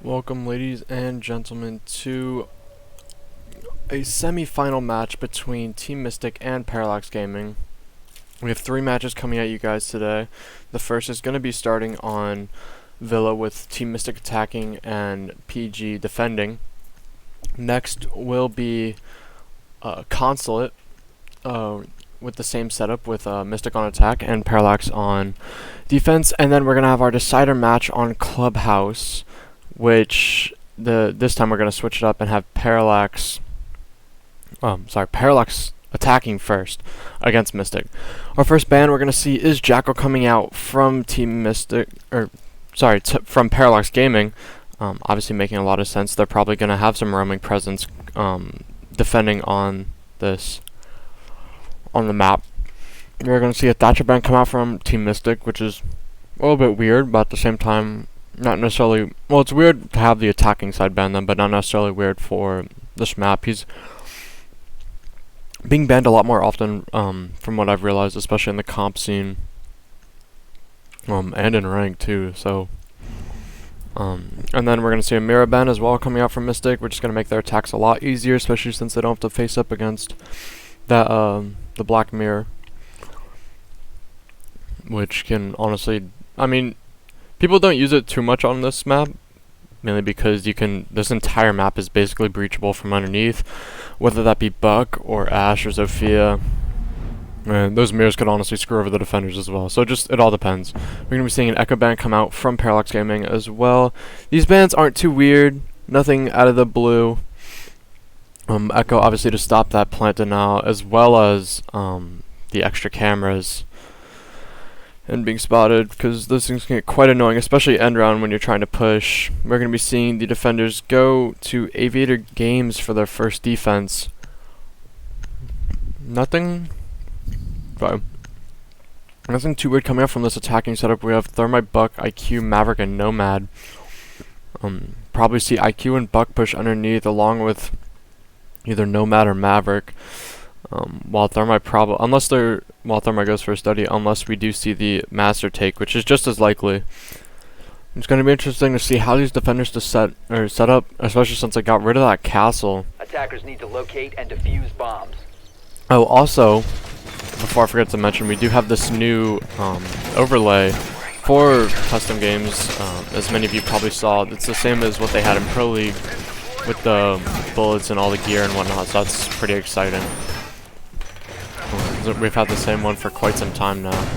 Welcome, ladies and gentlemen, to a semi-final match between Team Mystic and Parallax Gaming. We have 3 matches coming at you guys today. The first is going to be starting on Villa with Team Mystic attacking and PG defending. Next will be Consulate with the same setup with Mystic on attack and Parallax on defense. And then we're going to have our decider match on Clubhouse, which this time we're going to switch it up and have Parallax attacking first against Mystic. Our first ban we're going to see is Jackal coming out from Team Mystic, from Parallax Gaming. Obviously making a lot of sense. They're probably going to have some roaming presence defending on the map. We're going to see a Thatcher ban come out from Team Mystic, which is a little bit weird, but at the same time not necessarily, well, it's weird to have the attacking side ban them, but not necessarily weird for this map. He's being banned a lot more often, from what I've realized, especially in the comp scene, and in rank too, so, and then we're going to see a mirror ban as well coming out from Mystic, which is going to make their attacks a lot easier, especially since they don't have to face up against that, the black mirror, which can honestly, I mean, people don't use it too much on this map, mainly because this entire map is basically breachable from underneath, whether that be Buck or Ash or Zofia. And those mirrors could honestly screw over the defenders as well, so it all depends. We're going to be seeing an Echo ban come out from Parallax Gaming as well. These bans aren't too weird, nothing out of the blue. Echo obviously to stop that plant denial, as well as the extra cameras and being spotted, because those things can get quite annoying, especially end round when you're trying to push. We're going to be seeing the defenders go to Aviator Games for their first defense. Nothing too weird coming up from this attacking setup. We have Thermite, Buck, IQ, Maverick, and Nomad. Probably see IQ and Buck push underneath along with either Nomad or Maverick. While Thermite goes for a study, unless we do see the Master take, which is just as likely. It's going to be interesting to see how these defenders set up, especially since they got rid of that castle. Attackers need to locate and defuse bombs. Oh, also, before I forget to mention, we do have this new overlay for custom games. As many of you probably saw, it's the same as what they had in Pro League with the bullets and all the gear and whatnot, so that's pretty exciting. We've had the same one for quite some time now.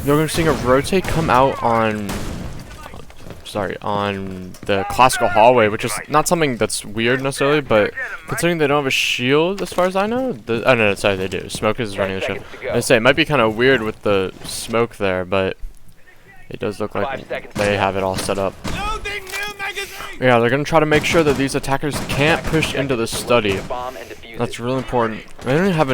You're going to see a rotate come out on the classical hallway, which is not something that's weird necessarily, but considering they don't have a shield, as far as I know, oh no, sorry, they do. Smoke is running the show. I say it might be kind of weird with the smoke there, but it does look like they have it all set up. Yeah, they're going to try to make sure that these attackers can't push into the study. That's really important. They don't have the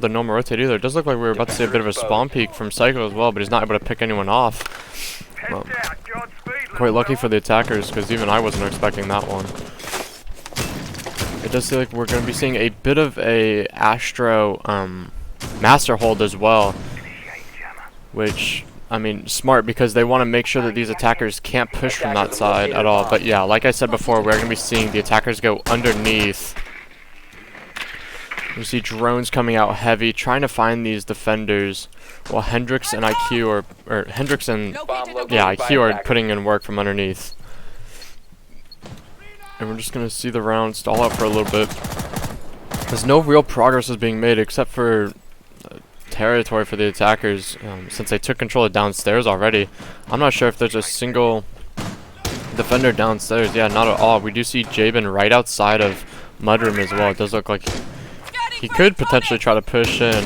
normal rotate either. It does look like we were about to see a bit of a spawn peek from Psycho as well, but he's not able to pick anyone off. Quite lucky for the attackers, because even I wasn't expecting that one. It does seem like we're going to be seeing a bit of a Astro Master hold as well, which, I mean, smart, because they want to make sure that these attackers can't push from that side at all. But yeah, like I said before, we're going to be seeing the attackers go underneath. You see drones coming out heavy, trying to find these defenders, while Hendrix and IQ IQ are putting in work from underneath. And we're just going to see the round stall out for a little bit. There's no real progress is being made except for territory for the attackers, since they took control of downstairs already. I'm not sure if there's a single defender downstairs. Yeah, not at all. We do see Jabin right outside of Mudroom as well. It does look like he could potentially try to push in.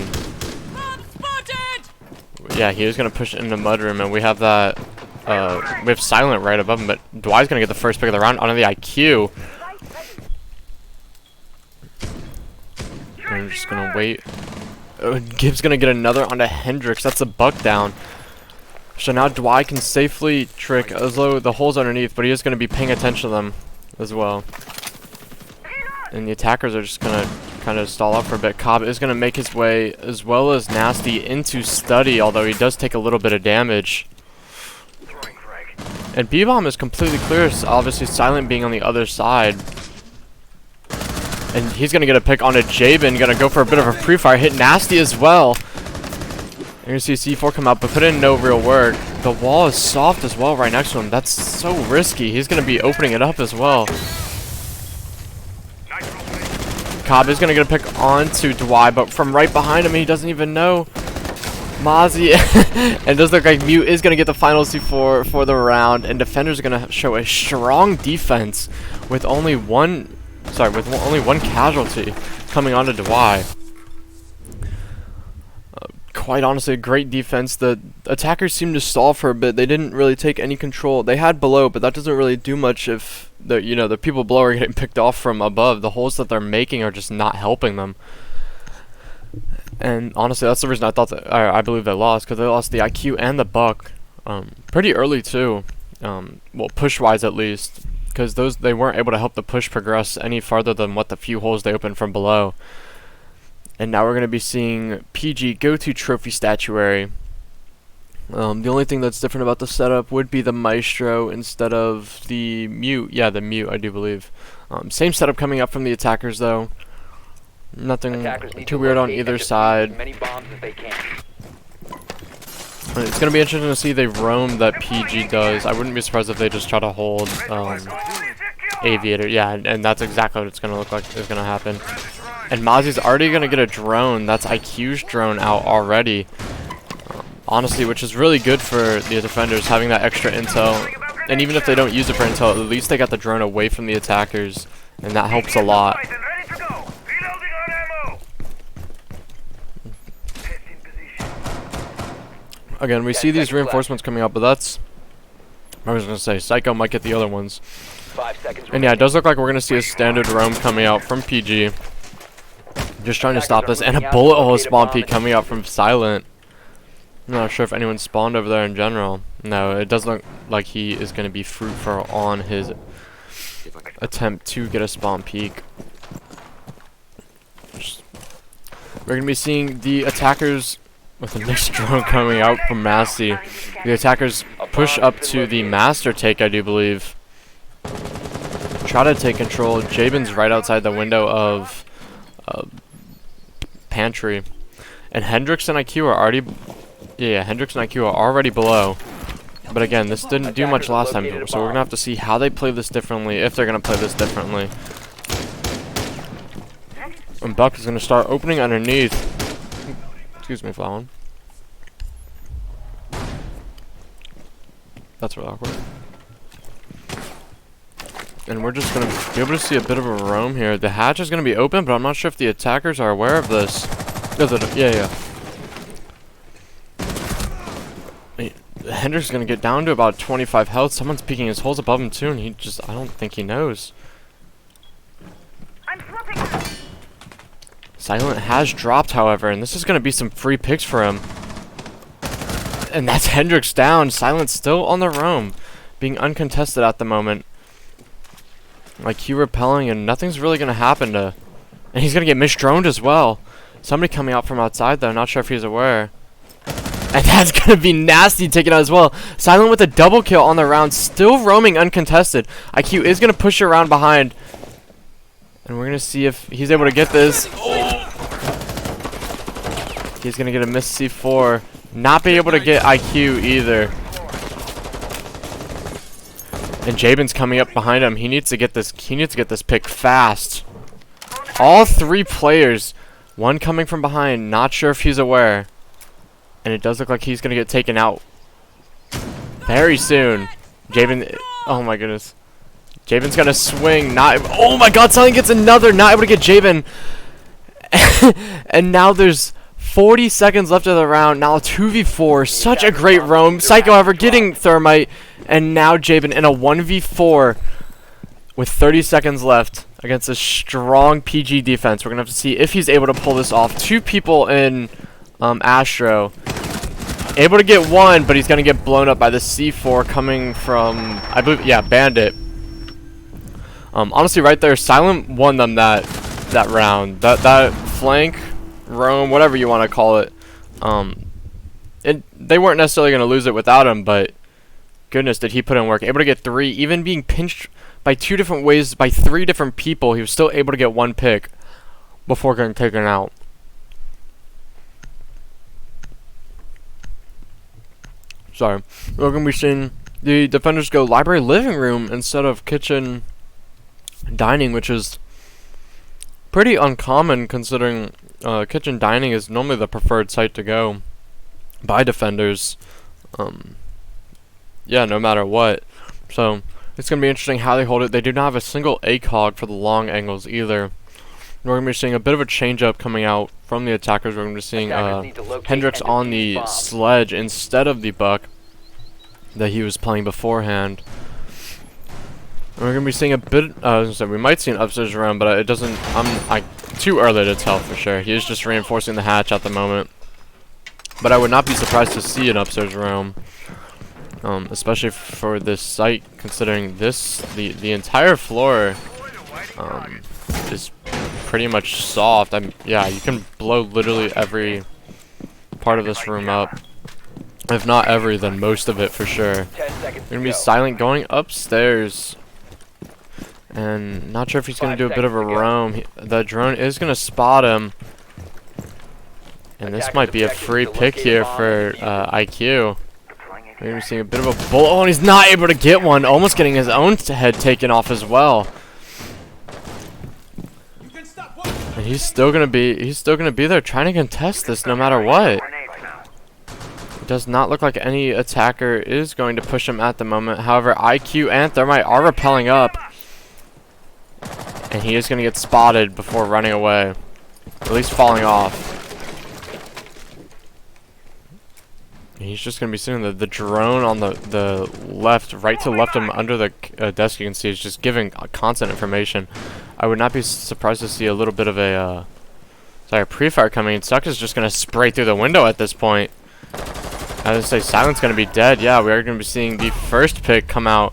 Yeah, he is going to push into Mudroom, and we have that. We have Silent right above him, but Dwight's going to get the first pick of the round onto the IQ. We're just going to wait. Gibbs going to get another onto Hendrix. That's a buck down. So now Dwight can safely trick as though the hole's underneath, but he is going to be paying attention to them as well. And the attackers are just going to kind of stall up for a bit. Cobb is going to make his way, as well as Nasty, into study, although he does take a little bit of damage. And B-bomb is completely clear, obviously Silent being on the other side. And he's gonna get a pick onto Jabin, gonna go for a bit of a pre-fire, hit Nasty as well. You're gonna see C4 come out, but put in no real work. The wall is soft as well right next to him. That's so risky. He's gonna be opening it up as well. Cobb is gonna get a pick onto Dwight, but from right behind him, he doesn't even know. Mozzie, and it does look like Mute is gonna get the final C4 for the round, and Defenders are gonna show a strong defense with only one casualty coming onto Dwight. Quite honestly, a great defense. The attackers seemed to stall for a bit. They didn't really take any control. They had below, but that doesn't really do much if the people below are getting picked off from above. The holes that they're making are just not helping them. And honestly, that's the reason I believe they lost, because they lost the IQ and the buck pretty early too. Well, push-wise at least, because they weren't able to help the push progress any farther than what the few holes they opened from below. And now we're going to be seeing PG go to Trophy Statuary. The only thing that's different about the setup would be the Maestro instead of the Mute. Yeah, the Mute, I do believe. Same setup coming up from the attackers, though. Nothing too weird on either side. It's going to be interesting to see the roam that PG does. I wouldn't be surprised if they just try to hold Aviator. Yeah, and that's exactly what it's going to look like is going to happen. And Mozzie's already going to get a drone. That's IQ's drone out already. Honestly, which is really good for the Defenders, having that extra intel. And even if they don't use it for intel, at least they got the drone away from the attackers. And that helps a lot. Again, we see these reinforcements coming up, but that's... I was going to say, Psycho might get the other ones. And yeah, it does look like we're going to see a standard roam coming out from PG. Just trying to stop this, and a bullet hole spawn peek coming out from Silent. I'm not sure if anyone spawned over there in general. No, it doesn't look like he is going to be fruitful on his attempt to get a spawn peek. We're going to be seeing the attackers with a mixed drone coming out from Massey. The attackers push up to the master take, I do believe. Try to take control. Jabin's right outside the window of pantry, and Hendrix and IQ are already Hendrix and IQ are already below. But again, this didn't do much last time, so we're gonna have to see how they play this differently, if they're gonna play this differently. And Buck is gonna start opening underneath. Excuse me, Flowen. That's really awkward. And we're just going to be able to see a bit of a roam here. The hatch is going to be open, but I'm not sure if the attackers are aware of this. Yeah. Hendrix is going to get down to about 25 health. Someone's peeking his holes above him too, and I don't think he knows. Silent has dropped, however, and this is going to be some free picks for him. And that's Hendrix down. Silent still on the roam, being uncontested at the moment. Like, he repelling, and nothing's really going to happen to... And he's going to get misdroned as well. Somebody coming out from outside, though. Not sure if he's aware. And that's going to be Nasty taken out as well. Silent with a double kill on the round. Still roaming uncontested. IQ is going to push around behind. And we're going to see if he's able to get this. Oh! He's going to get a missed C4. Not be able to get IQ either. And Jabin's coming up behind him. He needs to get this pick fast. All three players, one coming from behind, not sure if he's aware. And it does look like he's gonna get taken out very soon. Jabin, oh my goodness. Jabin's gonna swing, oh my god, Silent gets another, not able to get Jabin. And now there's 40 seconds left of the round. Now 2v4. Such a great roam. Psycho, however, getting Thermite. And now Jabin in a 1v4 with 30 seconds left against a strong PG defense. We're going to have to see if he's able to pull this off. Two people in Astro. Able to get one, but he's going to get blown up by the C4 coming from, I believe, yeah, Bandit. Honestly, right there, Silent won them that round. That flank... roam, whatever you want to call it. They weren't necessarily going to lose it without him, but goodness, did he put in work. Able to get 3, even being pinched by 2 different ways by 3 different people. He was still able to get 1 pick before getting taken out. Sorry. We're going to be seeing the defenders go library living room instead of kitchen dining, which is pretty uncommon considering kitchen dining is normally the preferred site to go by defenders. Yeah, no matter what. So it's going to be interesting how they hold it. They do not have a single ACOG for the long angles either. We're going to be seeing a bit of a change-up coming out from the attackers. We're going to be seeing Hendricks on the sledge instead of the buck that he was playing beforehand. And we're going to be seeing a bit, we might see an upstairs room, but it doesn't, too early to tell for sure. He is just reinforcing the hatch at the moment. But I would not be surprised to see an upstairs room, especially for this site, considering the entire floor is pretty much soft. Yeah, you can blow literally every part of this room up. If not every, then most of it for sure. We're gonna be silent going upstairs. And not sure if he's gonna do a bit of a roam. The drone is gonna spot him. And this might be a free pick here for IQ. We're gonna be seeing a bit of a bullet. Oh, and he's not able to get one. Almost getting his own head taken off as well. And he's still gonna be there trying to contest this no matter what. It does not look like any attacker is going to push him at the moment. However, IQ and Thermite are rappelling up. And he is going to get spotted before running away. At least falling off. And he's just going to be sitting the drone on the left, right to left of him under the desk. You can see is just giving constant information. I would not be surprised to see a little bit of a pre-fire coming. Suck is just going to spray through the window at this point. I was going to say, Silent's going to be dead. Yeah, we are going to be seeing the first pick come out.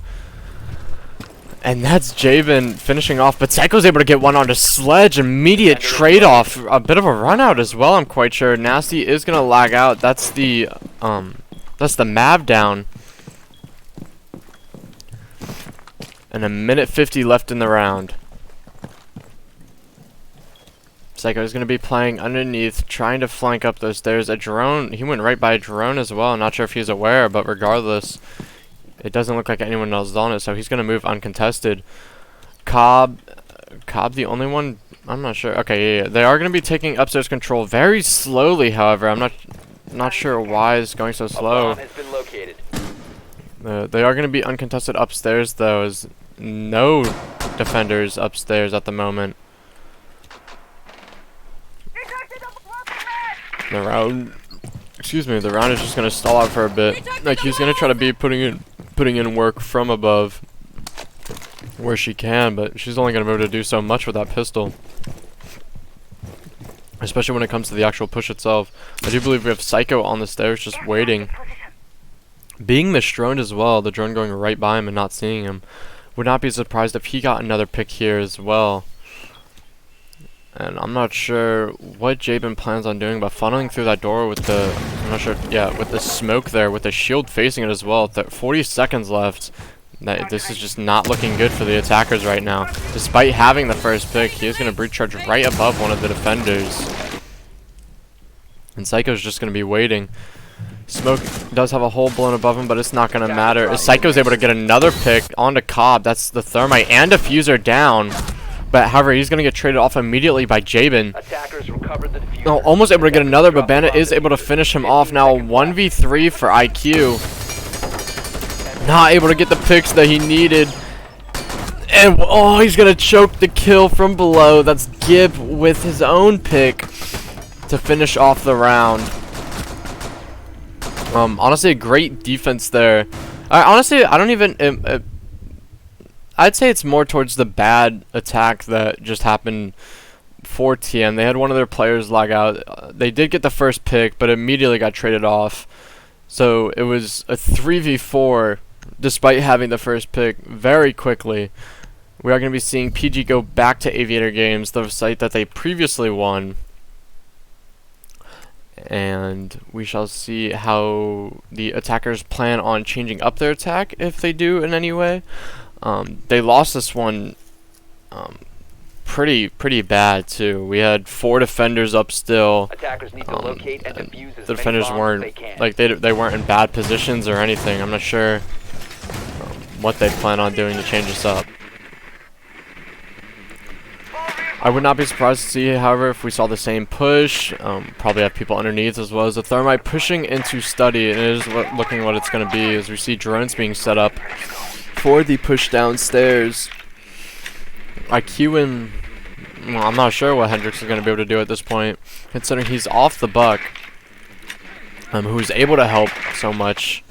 And that's Javen finishing off. But Psycho's able to get one onto Sledge. Immediate trade-off. A bit of a run-out as well, I'm quite sure. Nasty is going to lag out. That's the Mav down. And 1:50 left in the round. Psycho is going to be playing underneath, trying to flank up those stairs. A drone, he went right by a drone as well. Not sure if he's aware, but regardless, it doesn't look like anyone else is on it, so he's going to move uncontested. Cobb the only one? I'm not sure. Okay, yeah. They are going to be taking upstairs control very slowly, however. I'm not sure why it's going so slow. They are going to be uncontested upstairs, though, as no defenders upstairs at the moment. The round is just gonna stall out for a bit. Like he's gonna try to be putting in work from above where she can, but she's only gonna be able to do so much with that pistol. Especially when it comes to the actual push itself. I do believe we have Psycho on the stairs just waiting. Being misdroned as well, the drone going right by him and not seeing him. Would not be surprised if he got another pick here as well. And I'm not sure what Jabin plans on doing, but funneling through that door with the, I'm not sure, yeah, with the smoke there, with the shield facing it as well. 40 seconds left. This is just not looking good for the attackers right now. Despite having the first pick, he is going to breach charge right above one of the defenders. And Psycho's just going to be waiting. Smoke does have a hole blown above him, but it's not going to matter. Psycho's able to get another pick onto Cobb. That's the Thermite and Diffuser down. But however, he's going to get traded off immediately by Jabin. Oh, almost able to get another, but Bandit is able to finish him off. Now 1v3 for IQ. Not able to get the picks that he needed. And oh, he's going to choke the kill from below. That's Gibb with his own pick to finish off the round. Honestly, a great defense there. Honestly, I don't even... I'd say it's more towards the bad attack that just happened for TN. They had one of their players lag out. They did get the first pick, but immediately got traded off. So it was a 3v4 despite having the first pick very quickly. We are going to be seeing PG go back to Aviator Games, the site that they previously won. and we shall see how the attackers plan on changing up their attack, if they do in any way. They lost this one pretty bad too. We had 4 defenders up still. Attackers need to locate and defuse as The many defenders bombs as weren't they can. like they weren't in bad positions or anything. I'm not sure what they plan on doing to change this up. I would not be surprised to see, however, if we saw the same push. Probably have people underneath, as well as the thermite pushing into study, and it is looking what it's going to be, as we see drones being set up for the push downstairs. IQ and well, I'm not sure what Hendrix is going to be able to do at this point, considering he's off the buck, who's able to help so much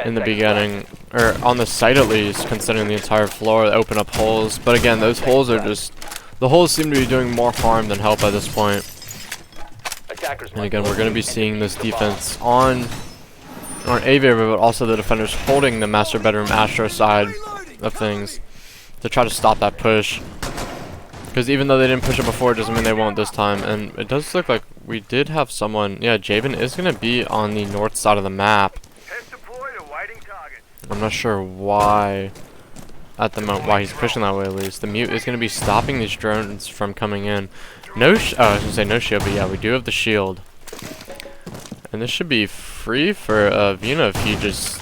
in the beginning, or on the site at least, considering the entire floor, they open up holes. But again, those holes are just, the holes seem to be doing more harm than help at this point. And again, we're going to be seeing this defense on Aviator, but also the defenders holding the master bedroom Astro side of things to try to stop that push. Because even though they didn't push it before, it doesn't mean they won't this time. And it does look like we did have someone. Yeah, Javen is going to be on the north side of the map. I'm not sure why, at the moment, why he's pushing that way at least. The mute is going to be stopping these drones from coming in. I was going to say no shield, but yeah, we do have the shield. And this should be free for Vina if he just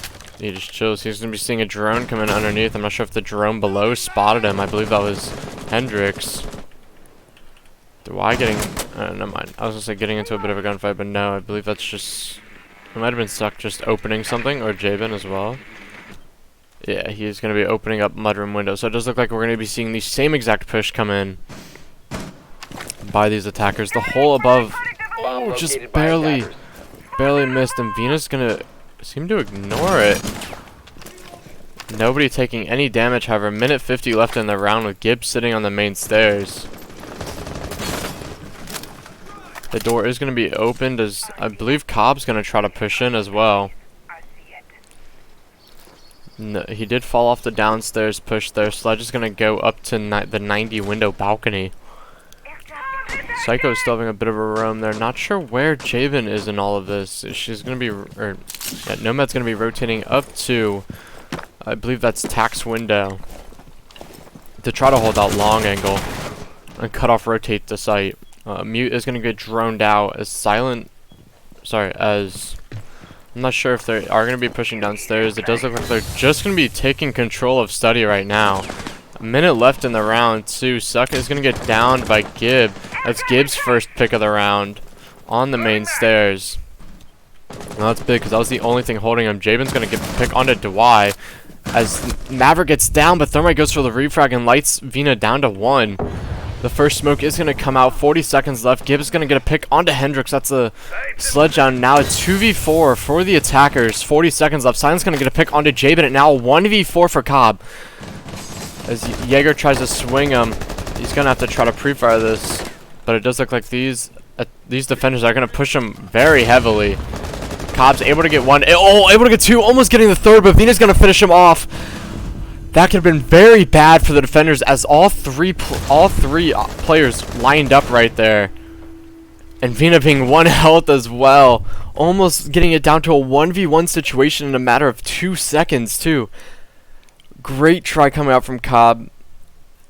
chills. He's going to be seeing a drone come in underneath. I'm not sure if the drone below spotted him. I believe that was Hendrix. Dwight getting... never mind. I was going to say getting into a bit of a gunfight, but no. I believe that's just... It might have been Suck just opening something, or Jabin as well. Yeah, he's going to be opening up mudroom windows. So it does look like we're going to be seeing the same exact push come in by these attackers. The hole above... Oh, just barely missed, and Vina's going to seem to ignore it. Nobody taking any damage, however. Minute 50 left in the round with Gibbs sitting on the main stairs. The door is going to be opened, as I believe Cobb's going to try to push in as well. No, he did fall off the downstairs push there. Sledge is going to go up to the 90 window balcony. Psycho's still having a bit of a roam there. Not sure where Javen is in all of this. She's going to be... yeah, Nomad's going to be rotating up to... I believe that's Tax window. To try to hold out long angle. And cut off rotate the site. Mute is going to get droned out as silent... Sorry, as... I'm not sure if they are going to be pushing downstairs. It does look like they're just going to be taking control of study right now. A minute left in the round, too. Suck is going to get downed by Gibb. That's Gibb's first pick of the round on the main stairs. Now that's big because that was the only thing holding him. Javen's going to get pick onto Dwight as Maverick gets down, but Thermite goes for the refrag and lights Vina down to 1. The first smoke is going to come out. 40 seconds left. Gibbs is going to get a pick onto Hendrix. That's a sledge down. Now a 2v4 for the attackers. 40 seconds left. Silent's going to get a pick onto Jabin. And now a 1v4 for Cobb. As Jaeger tries to swing him, he's going to have to try to pre-fire this. But it does look like these defenders are going to push him very heavily. Cobb's able to get 1. Oh, able to get 2. Almost getting the 3rd, but Vina's going to finish him off. That could have been very bad for the defenders, as all three players lined up right there. And Vina being 1 health as well. Almost getting it down to a 1v1 situation in a matter of 2 seconds, too. Great try coming out from Cobb.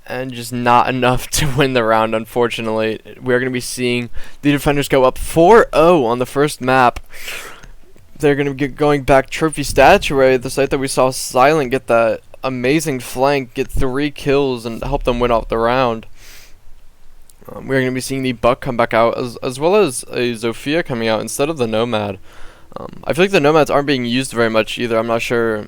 And just not enough to win the round, unfortunately. We're going to be seeing the defenders go up 4-0 on the first map. They're going to be going back Trophy Statuary, the site that we saw Silent get that amazing flank, get 3 kills, and help them win off the round. We're going to be seeing the Buck come back out, as well as a Zofia coming out instead of the Nomad. I feel like the Nomads aren't being used very much either. I'm not sure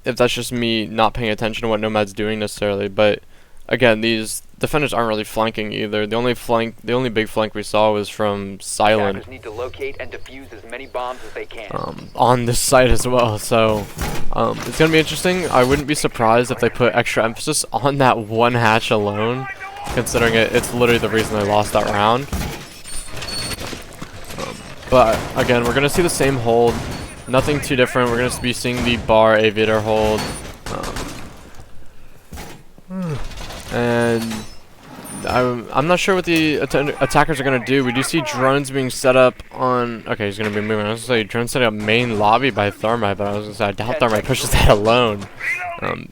if that's just me not paying attention to what Nomad's doing necessarily, but again, these defenders aren't really flanking either. The only big flank we saw was from Silent. Attackers need to locate and defuse as many bombs as they can. On this site as well, so it's gonna be interesting. I wouldn't be surprised if they put extra emphasis on that one hatch alone, considering it's literally the reason they lost that round. But again, we're gonna see the same hold, nothing too different. We're gonna be seeing the bar Aviator hold. And I'm not sure what the attackers are going to do. We do see drones being set up on... Okay, he's going to be moving. I was going to say drones setting up main lobby by Thermite, but I was going to say I doubt Thermite pushes that alone.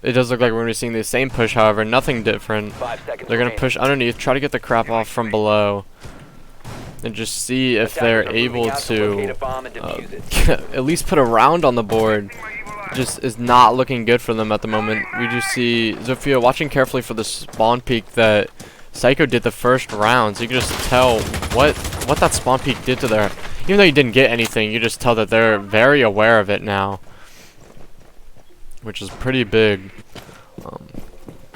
It does look like we're going to be seeing the same push, however, nothing different. They're going to push underneath, try to get the crap off from below, and just see if they're able to at least put a round on the board. Just is not looking good for them at the moment. We do see Zofia watching carefully for the spawn peek that Psycho did the first round, so you can just tell what that spawn peek did to their... Even though you didn't get anything, you just tell that they're very aware of it now, which is pretty big.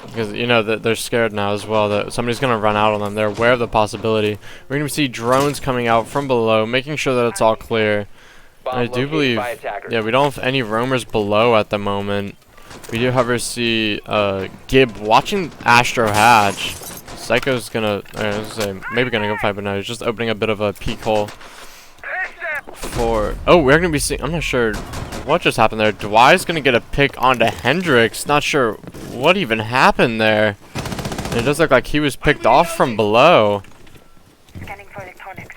Because, you know, that they're scared now as well, that somebody's going to run out on them. They're aware of the possibility. We're going to see drones coming out from below, making sure that it's all clear. I do believe, yeah, we don't have any roamers below at the moment. We do, however, see Gib watching Astro hatch. Psycho's gonna, I was gonna say, maybe gonna go fight, but no, he's just opening a bit of a peek hole for... Oh, we're gonna be seeing... I'm not sure what just happened there. Dwight's gonna get a pick onto Hendrix. Not sure what even happened there. And it does look like he was picked off from below. Scanning for electronics.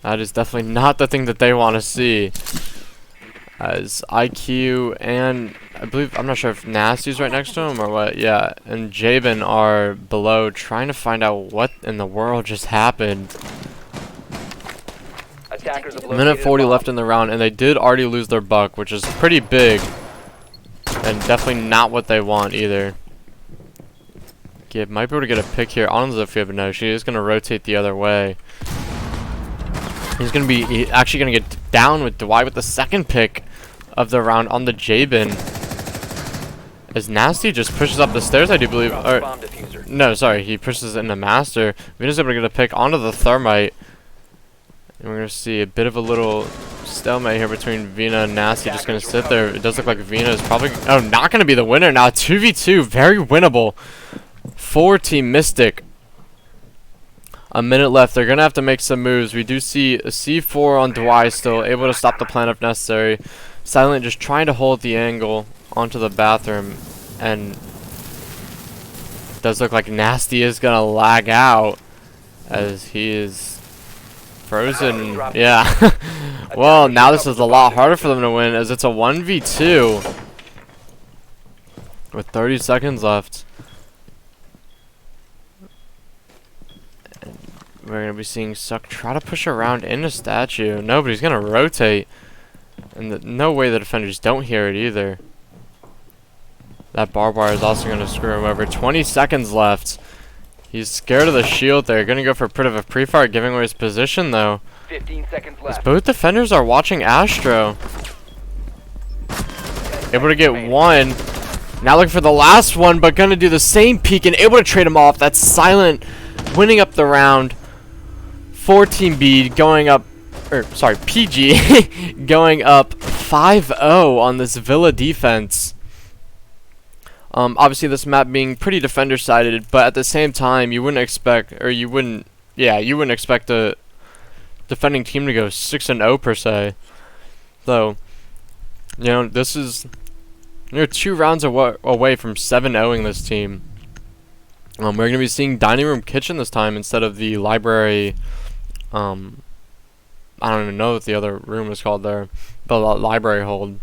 That is definitely not the thing that they want to see. As IQ and I believe, I'm not sure if Nasty's right next to him or what, yeah, and Jabin are below trying to find out what in the world just happened. Minute 40 left in the round, and they did already lose their buck, which is pretty big, and definitely not what they want either. Gib might be able to get a pick here on Zofia, but no, she is going to rotate the other way. He's going to be actually going to get down with Dwight with the second pick of the round on the Jabin. As Nasty just pushes up the stairs, I do believe. Or, no, sorry, he pushes into Master. Vina's able to get a pick onto the Thermite. And we're going to see a bit of a little stalemate here between Vina and Nasty. Just going to sit there. It does look like Vina is probably... Oh, not going to be the winner now. 2v2, very winnable for Team Mystic. A minute left. They're going to have to make some moves. We do see a C4 on Dwight still, able to stop the plan if necessary. Silent just trying to hold the angle onto the bathroom. And it does look like Nasty is going to lag out as he is frozen. Yeah. Well, now this is a lot harder for them to win as it's a 1v2 with 30 seconds left. We're going to be seeing Suck try to push around into Statue. No, but he's going to rotate. And no way the defenders don't hear it either. That barbed wire is also going to screw him over. 20 seconds left. He's scared of the shield there. Going to go for a bit of a pre-fire, giving away his position though. 15 seconds left. As both defenders are watching Astro. Able to get one. Now looking for the last one, but going to do the same peek and able to trade him off. That's Silent winning up the round. For Team B, going up, or sorry, PG, going up 5-0 on this Villa defense. Obviously this map being pretty defender-sided, but at the same time, you wouldn't expect a defending team to go 6-0 per se. So, you know, this is, you're 2 rounds away from 7-0ing this team. We're going to be seeing Dining Room Kitchen this time instead of the library. I don't even know what the other room is called there, but library hold.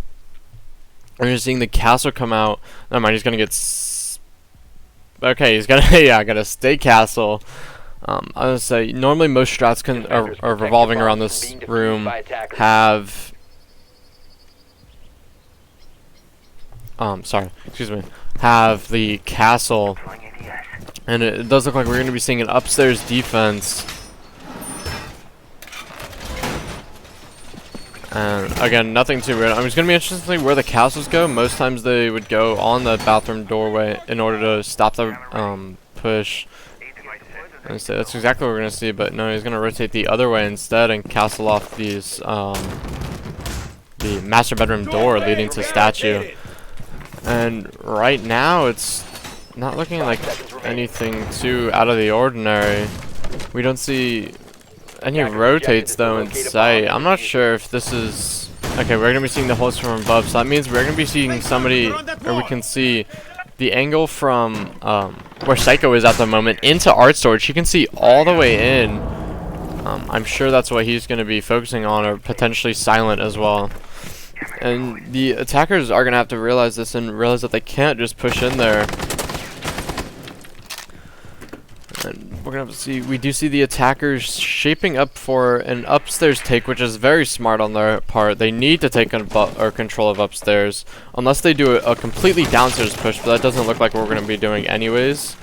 We're just seeing the castle come out. Never mind, he's gonna get. Okay, he's gonna got a stay castle. I was gonna say normally most strats are revolving around this room have. Have the castle, and it does look like we're gonna be seeing an upstairs defense. And again, nothing too weird. I mean, it's going to be interesting to see where the castles go. Most times they would go on the bathroom doorway in order to stop the push. And so that's exactly what we're going to see, but no, he's going to rotate the other way instead and castle off these, the master bedroom door leading to Statue. And right now, it's not looking like anything too out of the ordinary. We don't see any rotates though in sight. I'm not sure if this is... Okay, we're going to be seeing the holes from above, so that means we're going to be seeing somebody, or we can see the angle from where Psycho is at the moment, into art storage. He can see all the way in. I'm sure that's what he's going to be focusing on, or potentially silent as well. And the attackers are going to have to realize this and realize that they can't just push in there. And we're going to have to see, we do see the attackers shaping up for an upstairs take, which is very smart on their part. They need to take control of upstairs, unless they do a completely downstairs push, but that doesn't look like what we're going to be doing anyways.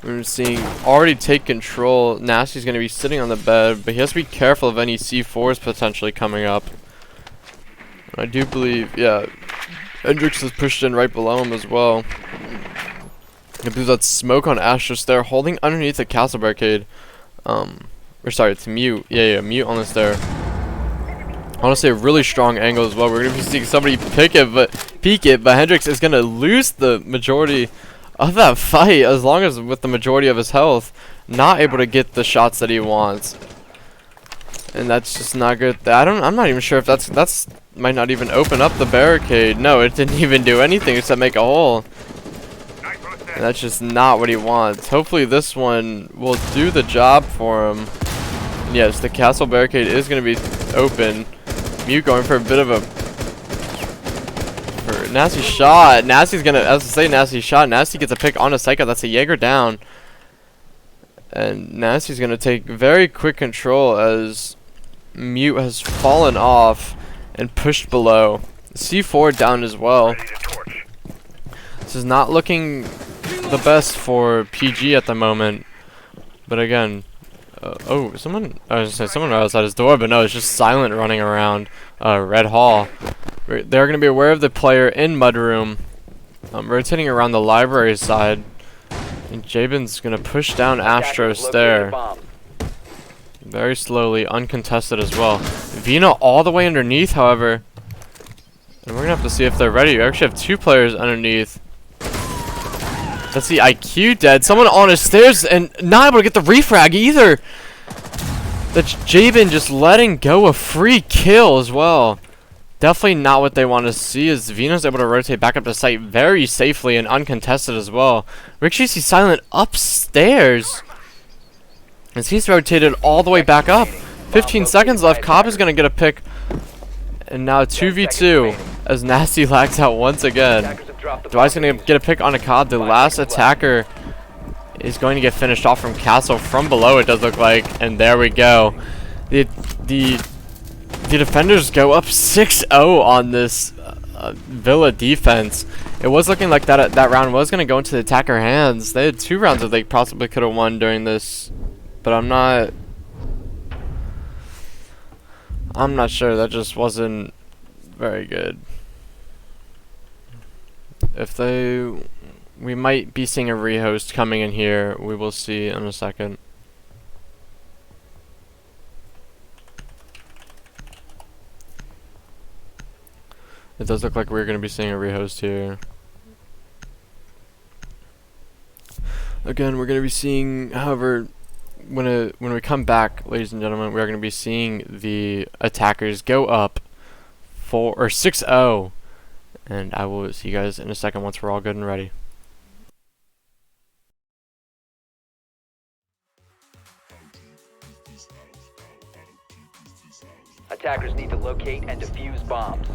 We're seeing already take control. Nasty's going to be sitting on the bed, but he has to be careful of any C4s potentially coming up. I do believe, yeah, Hendrix is pushed in right below him as well. I believe that's smoke on Astrus there, holding underneath the castle barricade. Or sorry, it's mute. Yeah, mute on this there. Honestly, a really strong angle as well. We're going to be seeing somebody peek it, but Hendrix is going to lose the majority of that fight, as long as with the majority of his health, not able to get the shots that he wants. And that's just not good. I'm not even sure if that's might not even open up the barricade. No, it didn't even do anything except make a hole. And that's just not what he wants. Hopefully this one will do the job for him. And yes, the castle barricade is going to be open. Mute going for a bit of a nasty shot. Nasty's going to, as I say, nasty shot. Nasty gets a pick on a Psycho. That's a Jaeger down. And Nasty's going to take very quick control as Mute has fallen off and pushed below. C4 down as well. This is not looking the best for PG at the moment. But again, oh, someone, I was going to say someone outside his door, but no, it's just silent running around Red Hall. They're going to be aware of the player in Mudroom, rotating around the library side. And Jabin's going to push down Astros there. Very slowly, uncontested as well. Vina all the way underneath, however. And we're going to have to see if they're ready. We actually have two players underneath. Let's see, IQ dead. Someone on his stairs and not able to get the refrag either. That's Jabin just letting go a free kill as well. Definitely not what they want to see, as Vino's able to rotate back up to site very safely and uncontested as well. We actually see Silent upstairs, as he's rotated all the way back up. 15 seconds left. Cobb is going to get a pick. And now 2v2 as Nasty lags out once again. Dwight's going to get a pick on a Cobb. The last attacker is going to get finished off from Castle from below, it does look like. And there we go. The defenders go up 6-0 on this Villa defense. It was looking like that round was going to go into the attacker hands. They had 2 rounds that they possibly could have won during this. But I'm not sure. That just wasn't very good. We might be seeing a rehost coming in here. We will see in a second. It does look like we're going to be seeing a rehost here. Again, we're going to be seeing, however, when we come back, ladies and gentlemen, we are going to be seeing the attackers go up 6-0, and I will see you guys in a second once we're all good and ready. Attackers need to locate and defuse bombs.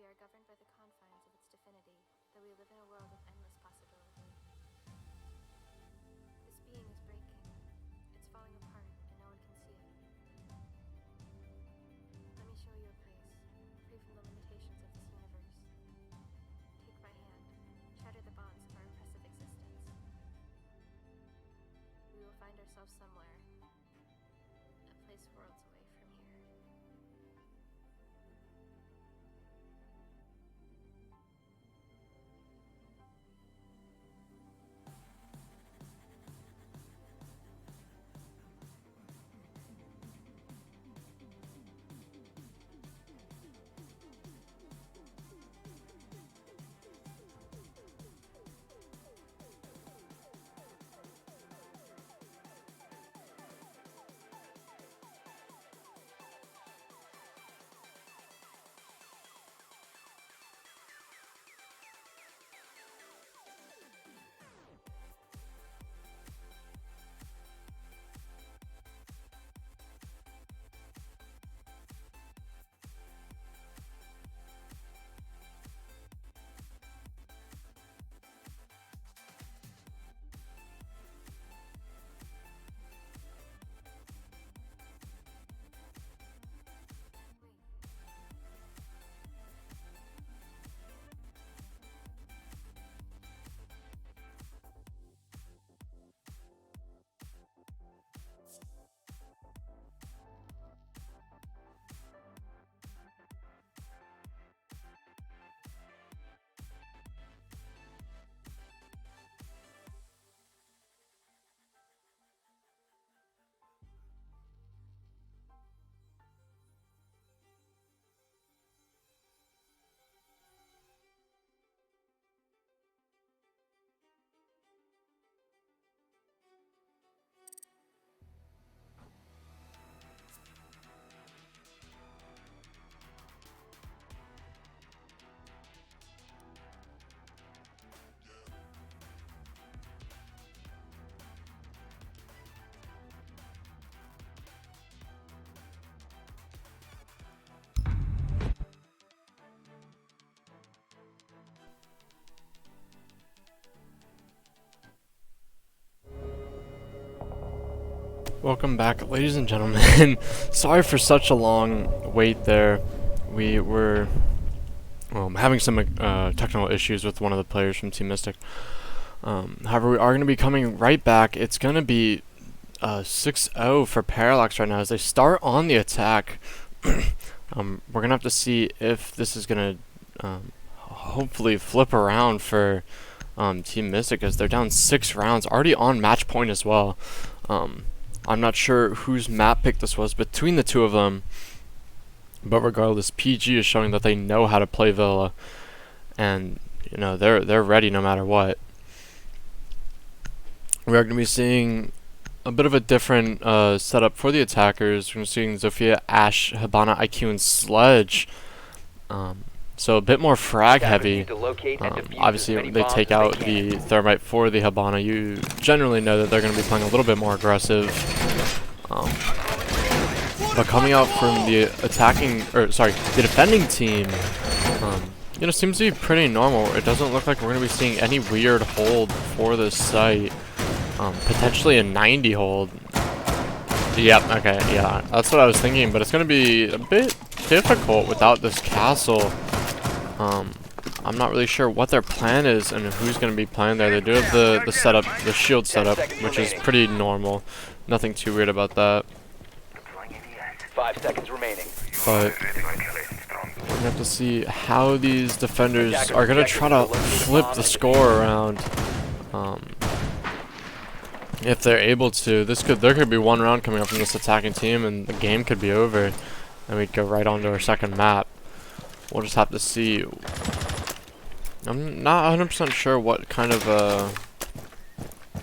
We are governed by the confines of its divinity, though we live in a world of endless possibility. This being is breaking. It's falling apart, and no one can see it. Let me show you a place, free from the limitations of this universe. Take my hand, shatter the bonds of our oppressive existence. We will find ourselves somewhere, a place worlds away from here. Welcome back, ladies and gentlemen. Sorry for such a long wait there. We were having some technical issues with one of the players from Team Mystic. However, we are going to be coming right back. It's going to be 6-0 for Parallax right now as they start on the attack. We're going to have to see if this is going to hopefully flip around for Team Mystic as they're down 6 rounds, already on match point as well. I'm not sure whose map pick this was between the two of them, but regardless, PG is showing that they know how to play Villa, and you know they're ready no matter what. We are going to be seeing a bit of a different setup for the attackers. We're going to be seeing Zofia, Ash, Hibana, IQ, and Sledge. So a bit more frag heavy. Obviously, they take out the Thermite for the Hibana. You generally know that they're going to be playing a little bit more aggressive. But coming out from the the defending team, seems to be pretty normal. It doesn't look like we're going to be seeing any weird hold for this site. Potentially a 90 hold. Yep, okay, yeah, that's what I was thinking, but it's going to be a bit difficult without this castle. I'm not really sure what their plan is and who's going to be playing there. They do have the setup, the shield setup, which is pretty normal. Nothing too weird about that. 5 seconds remaining. But we're going to have to see how these defenders are going to try to flip the score around. If they're able to, there could be one round coming up from this attacking team and the game could be over and we'd go right on to our second map. We'll just have to see. I'm not 100% sure what kind of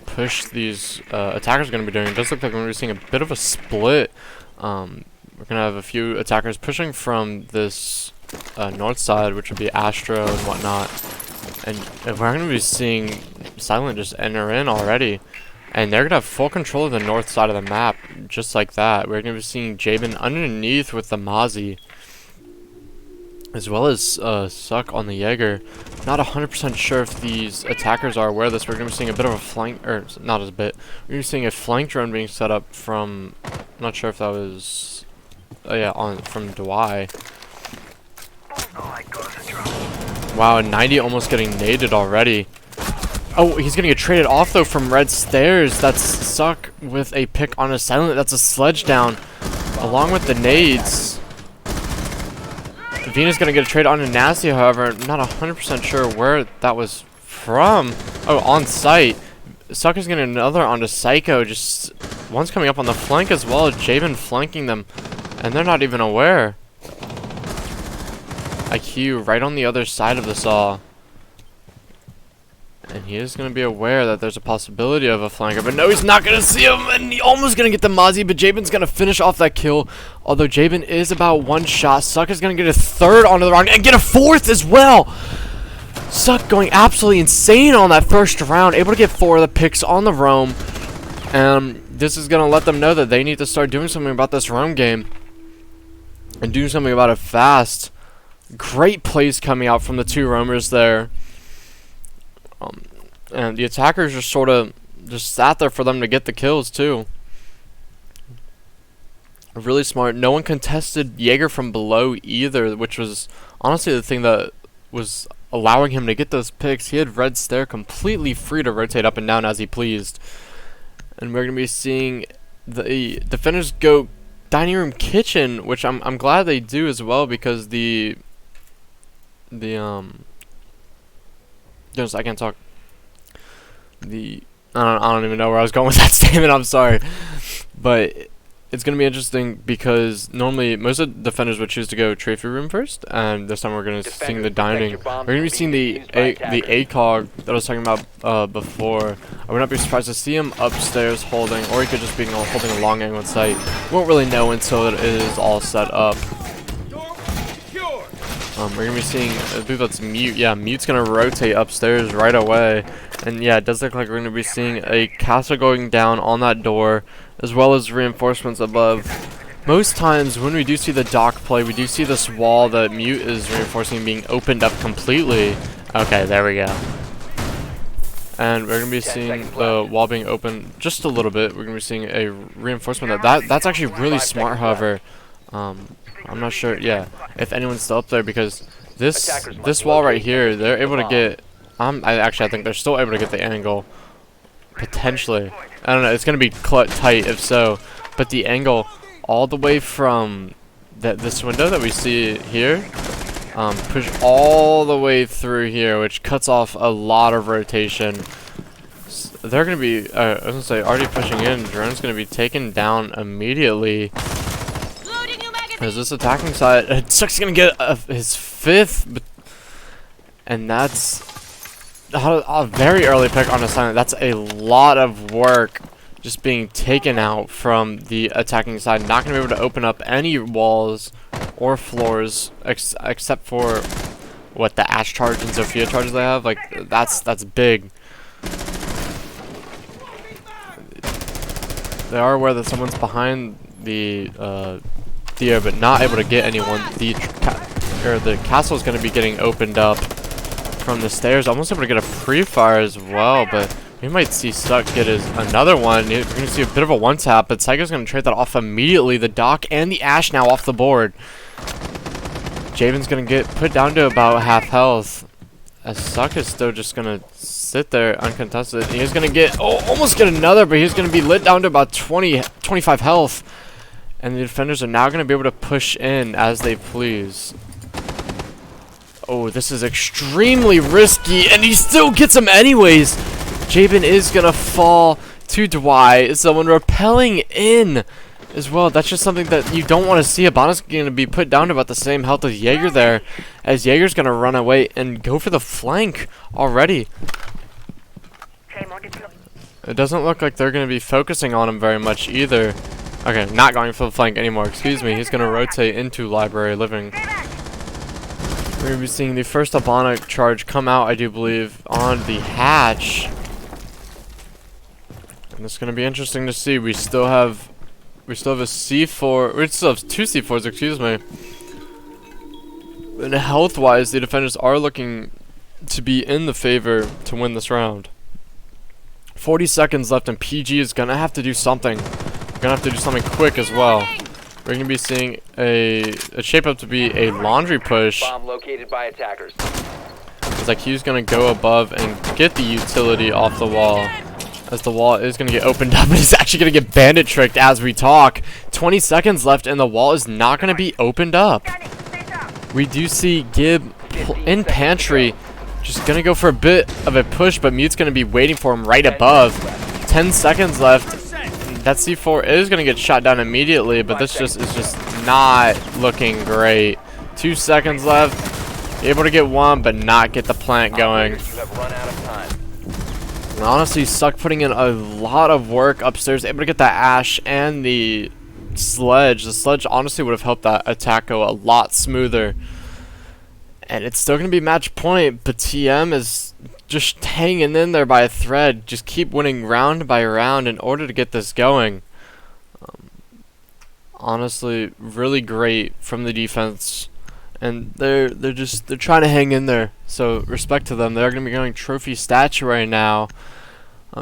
push these attackers are going to be doing. It does look like we're going to be seeing a bit of a split. We're going to have a few attackers pushing from this north side, which would be Astro and whatnot. And we're going to be seeing Silent just enter in already. And they're going to have full control of the north side of the map, just like that. We're going to be seeing Jabin underneath with the Mozzie. as well as Suck on the Jaeger. Not 100% sure if these attackers are aware of this. We're going to be seeing a bit of a flank, or not as a bit. We're going to be seeing a flank drone being set up from, I'm not sure if that was, yeah, from Dwight. Wow, 90 almost getting naded already. Oh, he's gonna get traded off though from red stairs. That's Suck with a pick on a silent. That's a sledge down, along with the nades. Venus gonna get a trade on a nasty, however, not 100% sure where that was from. Oh, on site. Suck is getting another onto Psycho. Just one's coming up on the flank as well. Javen flanking them, and they're not even aware. IQ right on the other side of the saw. And he is going to be aware that there's a possibility of a flanker. But no, he's not going to see him. And he almost going to get the Mozzie. But Jabin's going to finish off that kill. Although Jabin is about one shot. Suck is going to get a third onto the round. And get a fourth as well. Suck going absolutely insane on that first round. Able to get 4 of the picks on the roam. And this is going to let them know that they need to start doing something about this roam game. And doing something about it fast. Great plays coming out from the 2 roamers there. And the attackers just sort of just sat there for them to get the kills too. Really smart. No one contested Jaeger from below either, which was honestly the thing that was allowing him to get those picks. He had red stare completely free to rotate up and down as he pleased. And we're going to be seeing the defenders go dining room kitchen, which I'm glad they do as well, because I can't talk. I don't even know where I was going with that statement. I'm sorry, but it's gonna be interesting because normally most of the defenders would choose to go trophy room first, and this time we're gonna sing the dining. We're gonna be seeing the ACOG that I was talking about before. I would not be surprised to see him upstairs holding, or he could just be holding a long angle sight. Won't really know until it is all set up. We're gonna be seeing, I believe that's Mute. Yeah, Mute's gonna rotate upstairs right away. And yeah, it does look like we're gonna be seeing a castle going down on that door, as well as reinforcements above. Most times when we do see the dock play, we do see this wall that Mute is reinforcing being opened up completely. Okay, there we go. And we're gonna be seeing the wall being open just a little bit. We're gonna be seeing a reinforcement that's actually really smart, however. I'm not sure, yeah, if anyone's still up there, because this wall right here, they're able to get, I think they're still able to get the angle, potentially. I don't know, it's going to be tight if so, but the angle all the way from this window that we see here, push all the way through here, which cuts off a lot of rotation. They're going to be, I was going to say, already pushing in. Drone's going to be taken down immediately. As this attacking side, Suck's gonna get his 5th, and that's a very early pick on assignment. That's a lot of work just being taken out from the attacking side. Not gonna be able to open up any walls or floors except for what the Ash charge and Sophia charges they have. Like that's big. They are aware that someone's behind the Theo, but not able to get anyone. The castle is going to be getting opened up from the stairs. Almost able to get a pre-fire as well, but we might see Suck get another one. We're going to see a bit of a one-tap, but Psycho's going to trade that off immediately. The Dock and the Ash now off the board. Javen's going to get put down to about half health, as Suck is still just going to sit there uncontested. He's going to get, almost get another, but he's going to be lit down to about 25 health. And the defenders are now going to be able to push in as they please. Oh, this is extremely risky, and he still gets him anyways. Jabin is going to fall to Dwight. Someone repelling in as well. That's just something that you don't want to see. Abana's going to be put down to about the same health as Jaeger there, as Jaeger's going to run away and go for the flank already. It doesn't look like they're going to be focusing on him very much either. Okay, not going for the flank anymore, excuse me. He's going to rotate into Library Living. We're going to be seeing the first Abana charge come out, I do believe, on the hatch. And it's going to be interesting to see. We still have a C4. We still have 2 C4s, excuse me. And health-wise, the defenders are looking to be in the favor to win this round. 40 seconds left, and PG is gonna have to do something. Gonna have to do something quick as well. We're gonna be seeing a shape up to be a laundry push. Bomb located by attackers. It's like he's gonna go above and get the utility off the wall, as the wall is gonna get opened up, and he's actually gonna get bandit tricked as we talk. 20 seconds left, and the wall is not gonna be opened up. We do see Gib in pantry, just gonna go for a bit of a push, but Mute's gonna be waiting for him right above. 10 seconds left. That C4 is gonna get shot down immediately, but this is just not looking great. 2 seconds left. Able to get one, but not get the plant going. You have run out of time. And honestly, Suck putting in a lot of work upstairs, able to get that Ash and the sledge. The sledge honestly would have helped that attack go a lot smoother. And it's still going to be match point, but TM is just hanging in there by a thread. Just keep winning round by round in order to get this going. Honestly, really great from the defense. And they're trying to hang in there. So respect to them. They're going to be going trophy statue right now.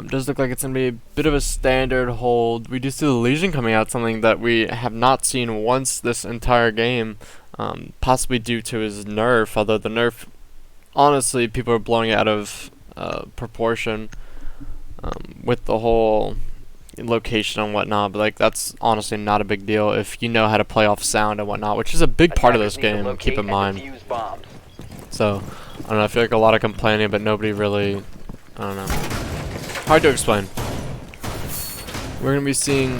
Does look like it's going to be a bit of a standard hold. We do see the Legion coming out, something that we have not seen once this entire game. Possibly due to his nerf, although the nerf, honestly, people are blowing it out of proportion with the whole location and whatnot, but like that's honestly not a big deal if you know how to play off sound and whatnot, which is a big part of this game, keep in mind. So, I don't know, I feel like a lot of complaining, but nobody really, I don't know. Hard to explain. We're going to be seeing,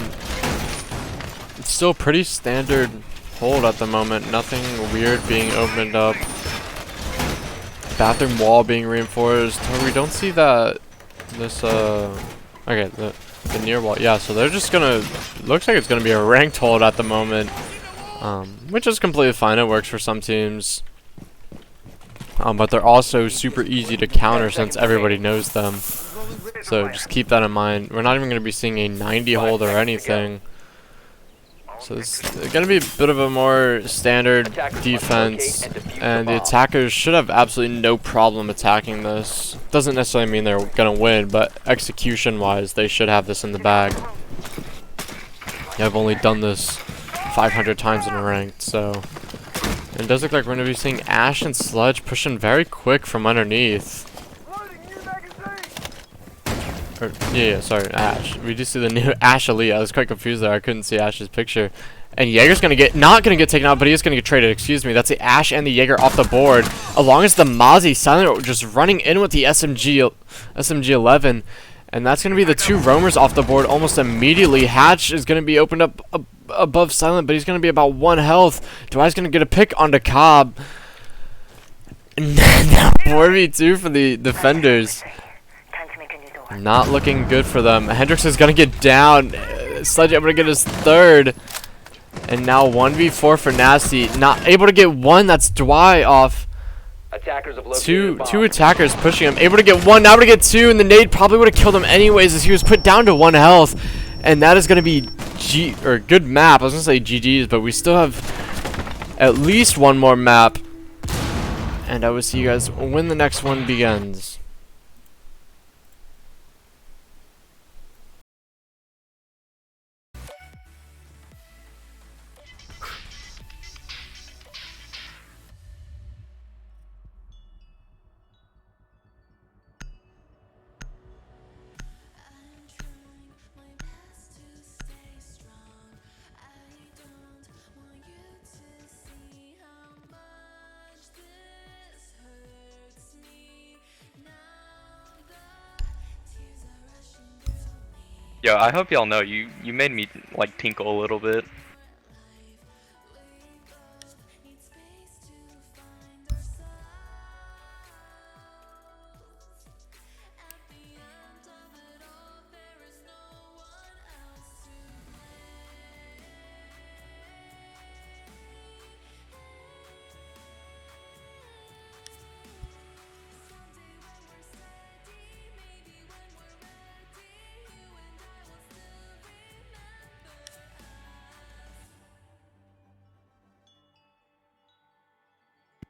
it's still pretty standard hold at the moment, nothing weird being opened up. Bathroom wall being reinforced. We don't see that, this, okay, the near wall, yeah, so they're just gonna, looks like it's gonna be a ranked hold at the moment, which is completely fine. It works for some teams, but they're also super easy to counter since everybody knows them, so just keep that in mind. We're not even gonna be seeing a 90 hold or anything, so it's gonna be a bit of a more standard defense, and the attackers should have absolutely no problem attacking this. Doesn't necessarily mean they're gonna win, but execution wise they should have this in the bag. I've only done this 500 times in a ranked, so it does look like we're gonna be seeing Ash and Sledge pushing very quick from underneath. Or, yeah, sorry, Ash. We do see the new Ash Elite. I was quite confused there. I couldn't see Ash's picture. And Jaeger's not gonna get taken out, but he is gonna get traded. Excuse me. That's the Ash and the Jaeger off the board, along as the Mozzie Silent just running in with the SMG 11, and that's gonna be the two roamers off the board almost immediately. Hatch is gonna be opened up above Silent, but he's gonna be about 1 health. Dwight's gonna get a pick onto Cobb. Now 4v2 for the defenders. Not looking good for them. Hendrix is gonna get down. Sledge able to get his third. And now 1v4 for Nasty. Not able to get one. That's Dwight off. Two attackers pushing him. Able to get one. Now able to get two. And the nade probably would have killed him anyways as he was put down to 1 health. And that is gonna be good map. I was gonna say GG's, but we still have at least one more map. And I will see you guys when the next one begins. Yo, I hope y'all know you made me like tinkle a little bit.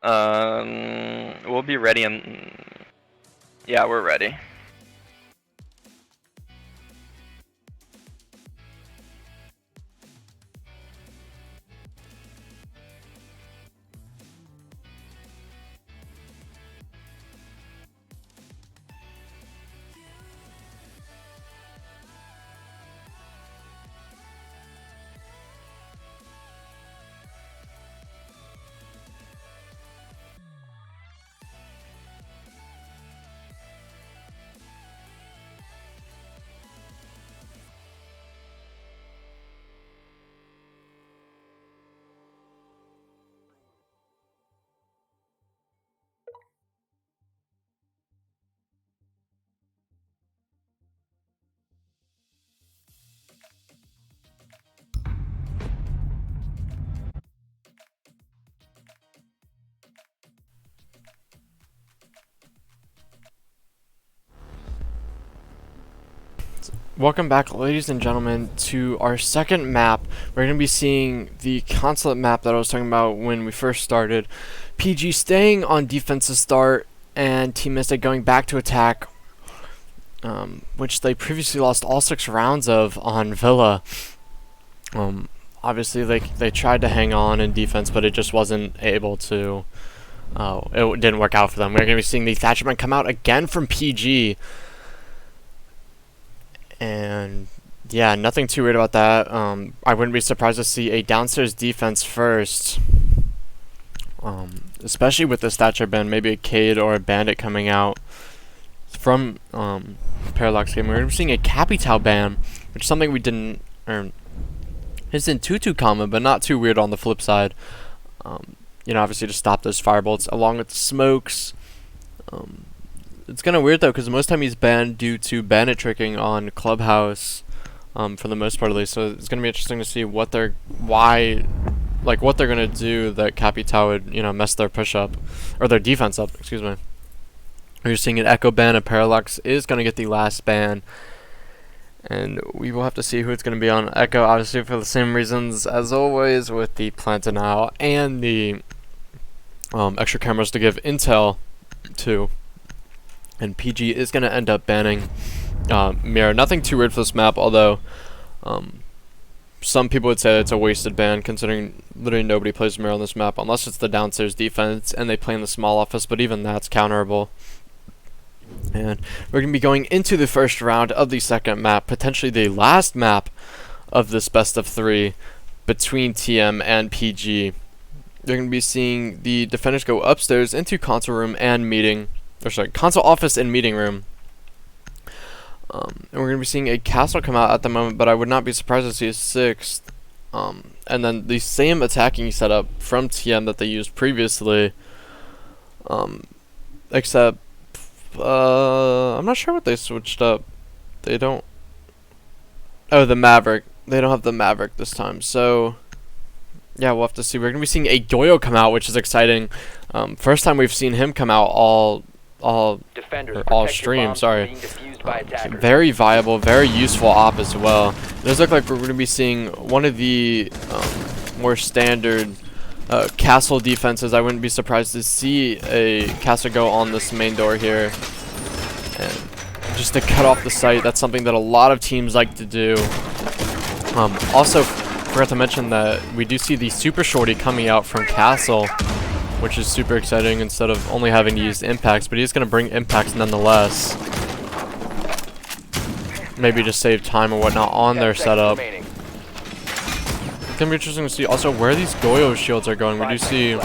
We'll be ready in. Yeah, we're ready. Welcome back, ladies and gentlemen, to our second map. We're going to be seeing the consulate map that I was talking about when we first started. PG staying on defense to start, and Team Mystic going back to attack, which they previously lost all 6 rounds of on Villa. Obviously, they tried to hang on in defense, but it just wasn't able to. It didn't work out for them. We're going to be seeing the Thatcherman come out again from PG. And yeah, nothing too weird about that. I wouldn't be surprised to see a downstairs defense first. Especially with this Thatcher ban, maybe a Cade or a Bandit coming out from Parallax game. We're going to be seeing a Capital ban, which is something we didn't isn't too common, but not too weird on the flip side. You know, obviously to stop those firebolts along with the smokes. It's kind of weird though, because most time he's banned due to bandit tricking on Clubhouse, for the most part at least. So it's gonna be interesting to see what they're what they're gonna do that Capital would mess their push up or their defense up. Excuse me. We're seeing an Echo ban, and Parallax is gonna get the last ban, and we will have to see who it's gonna be on Echo. Obviously for the same reasons as always with the plant denial and the extra cameras to give intel to. And PG is going to end up banning Mirror. Nothing too weird for this map, although some people would say it's a wasted ban, considering literally nobody plays Mirror on this map, unless it's the downstairs defense and they play in the small office, but even that's counterable. And we're going to be going into the first round of the second map, potentially the last map of this best of 3 between TM and PG. You're going to be seeing the defenders go upstairs into console room and console office and meeting room. And we're going to be seeing a castle come out at the moment, but I would not be surprised to see a 6th. And then the same attacking setup from TM that they used previously. Except, I'm not sure what they switched up. They don't. Oh, the Maverick. They don't have the Maverick this time, so. Yeah, we'll have to see. We're going to be seeing a Goyo come out, which is exciting. First time we've seen him come out all stream, sorry. Very viable, very useful op as well. It does look like we're going to be seeing one of the more standard castle defenses. I wouldn't be surprised to see a castle go on this main door here. And just to cut off the site, that's something that a lot of teams like to do. Also, forgot to mention that we do see the Super Shorty coming out from Castle, which is super exciting instead of only having to use impacts, but he's going to bring impacts nonetheless. Maybe just save time or whatnot on their setup. It's going to be interesting to see also where these Goyo shields are going. We do see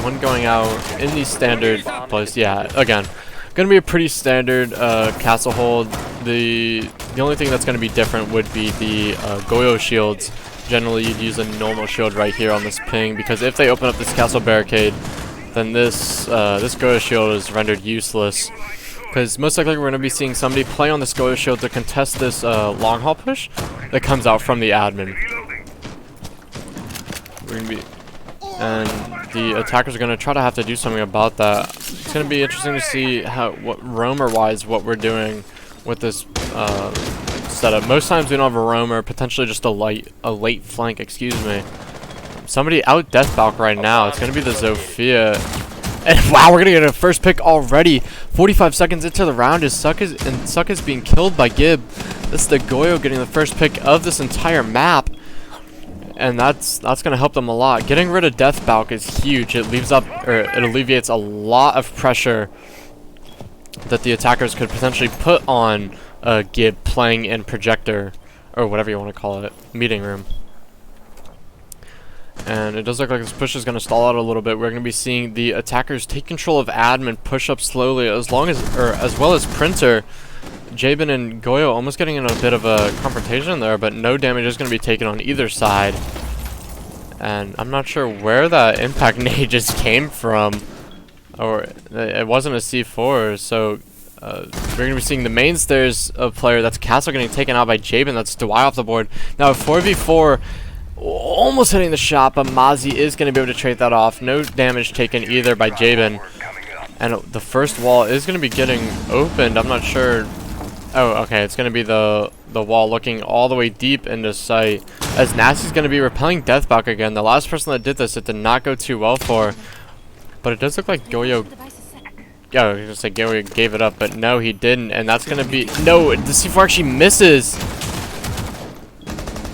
one going out in the standard place. Yeah, again, going to be a pretty standard castle hold. The only thing that's going to be different would be the Goyo shields. Generally, you'd use a normal shield right here on this ping, because if they open up this castle barricade, then this Goyo shield is rendered useless. Because most likely we're going to be seeing somebody play on this Goyo shield to contest this long haul push that comes out from the admin. We're going to be, and the attackers are going to try to have to do something about that. It's going to be interesting to see what roamer-wise what we're doing with this setup. Most times we don't have a roamer, potentially just a late flank, excuse me. somebody out death balk right now. It's gonna be the Zofia. And wow, we're gonna get a first pick already. 45 seconds into the round is Suck is being killed by Gib. This is the Goyo getting the first pick of this entire map. And that's gonna help them a lot. Getting rid of death balk is huge. It alleviates a lot of pressure that the attackers could potentially put on Gib playing in projector, or whatever you want to call it, meeting room. And it does look like this push is going to stall out a little bit. We're going to be seeing the attackers take control of admin, push up slowly, as well as Printer. Jabin and Goyo almost getting in a bit of a confrontation there, but no damage is going to be taken on either side. And I'm not sure where that impact nade just came from, or it wasn't a C4. So we're going to be seeing the main stairs of player. That's Castle getting taken out by Jabin. That's Dwyer off the board. Now 4v4. Almost hitting the shot, but Mozzie is going to be able to trade that off. No damage taken either by Jabin. And the first wall is going to be getting opened. I'm not sure. Oh, okay. It's going to be the wall looking all the way deep into sight. As Nasty's going to be repelling Deathbalk again. The last person that did this, it did not go too well for. But it does look like Goyo... Yeah, I was going to say Goyo gave it up, but no, he didn't. And that's going to be... No, the C4 actually misses.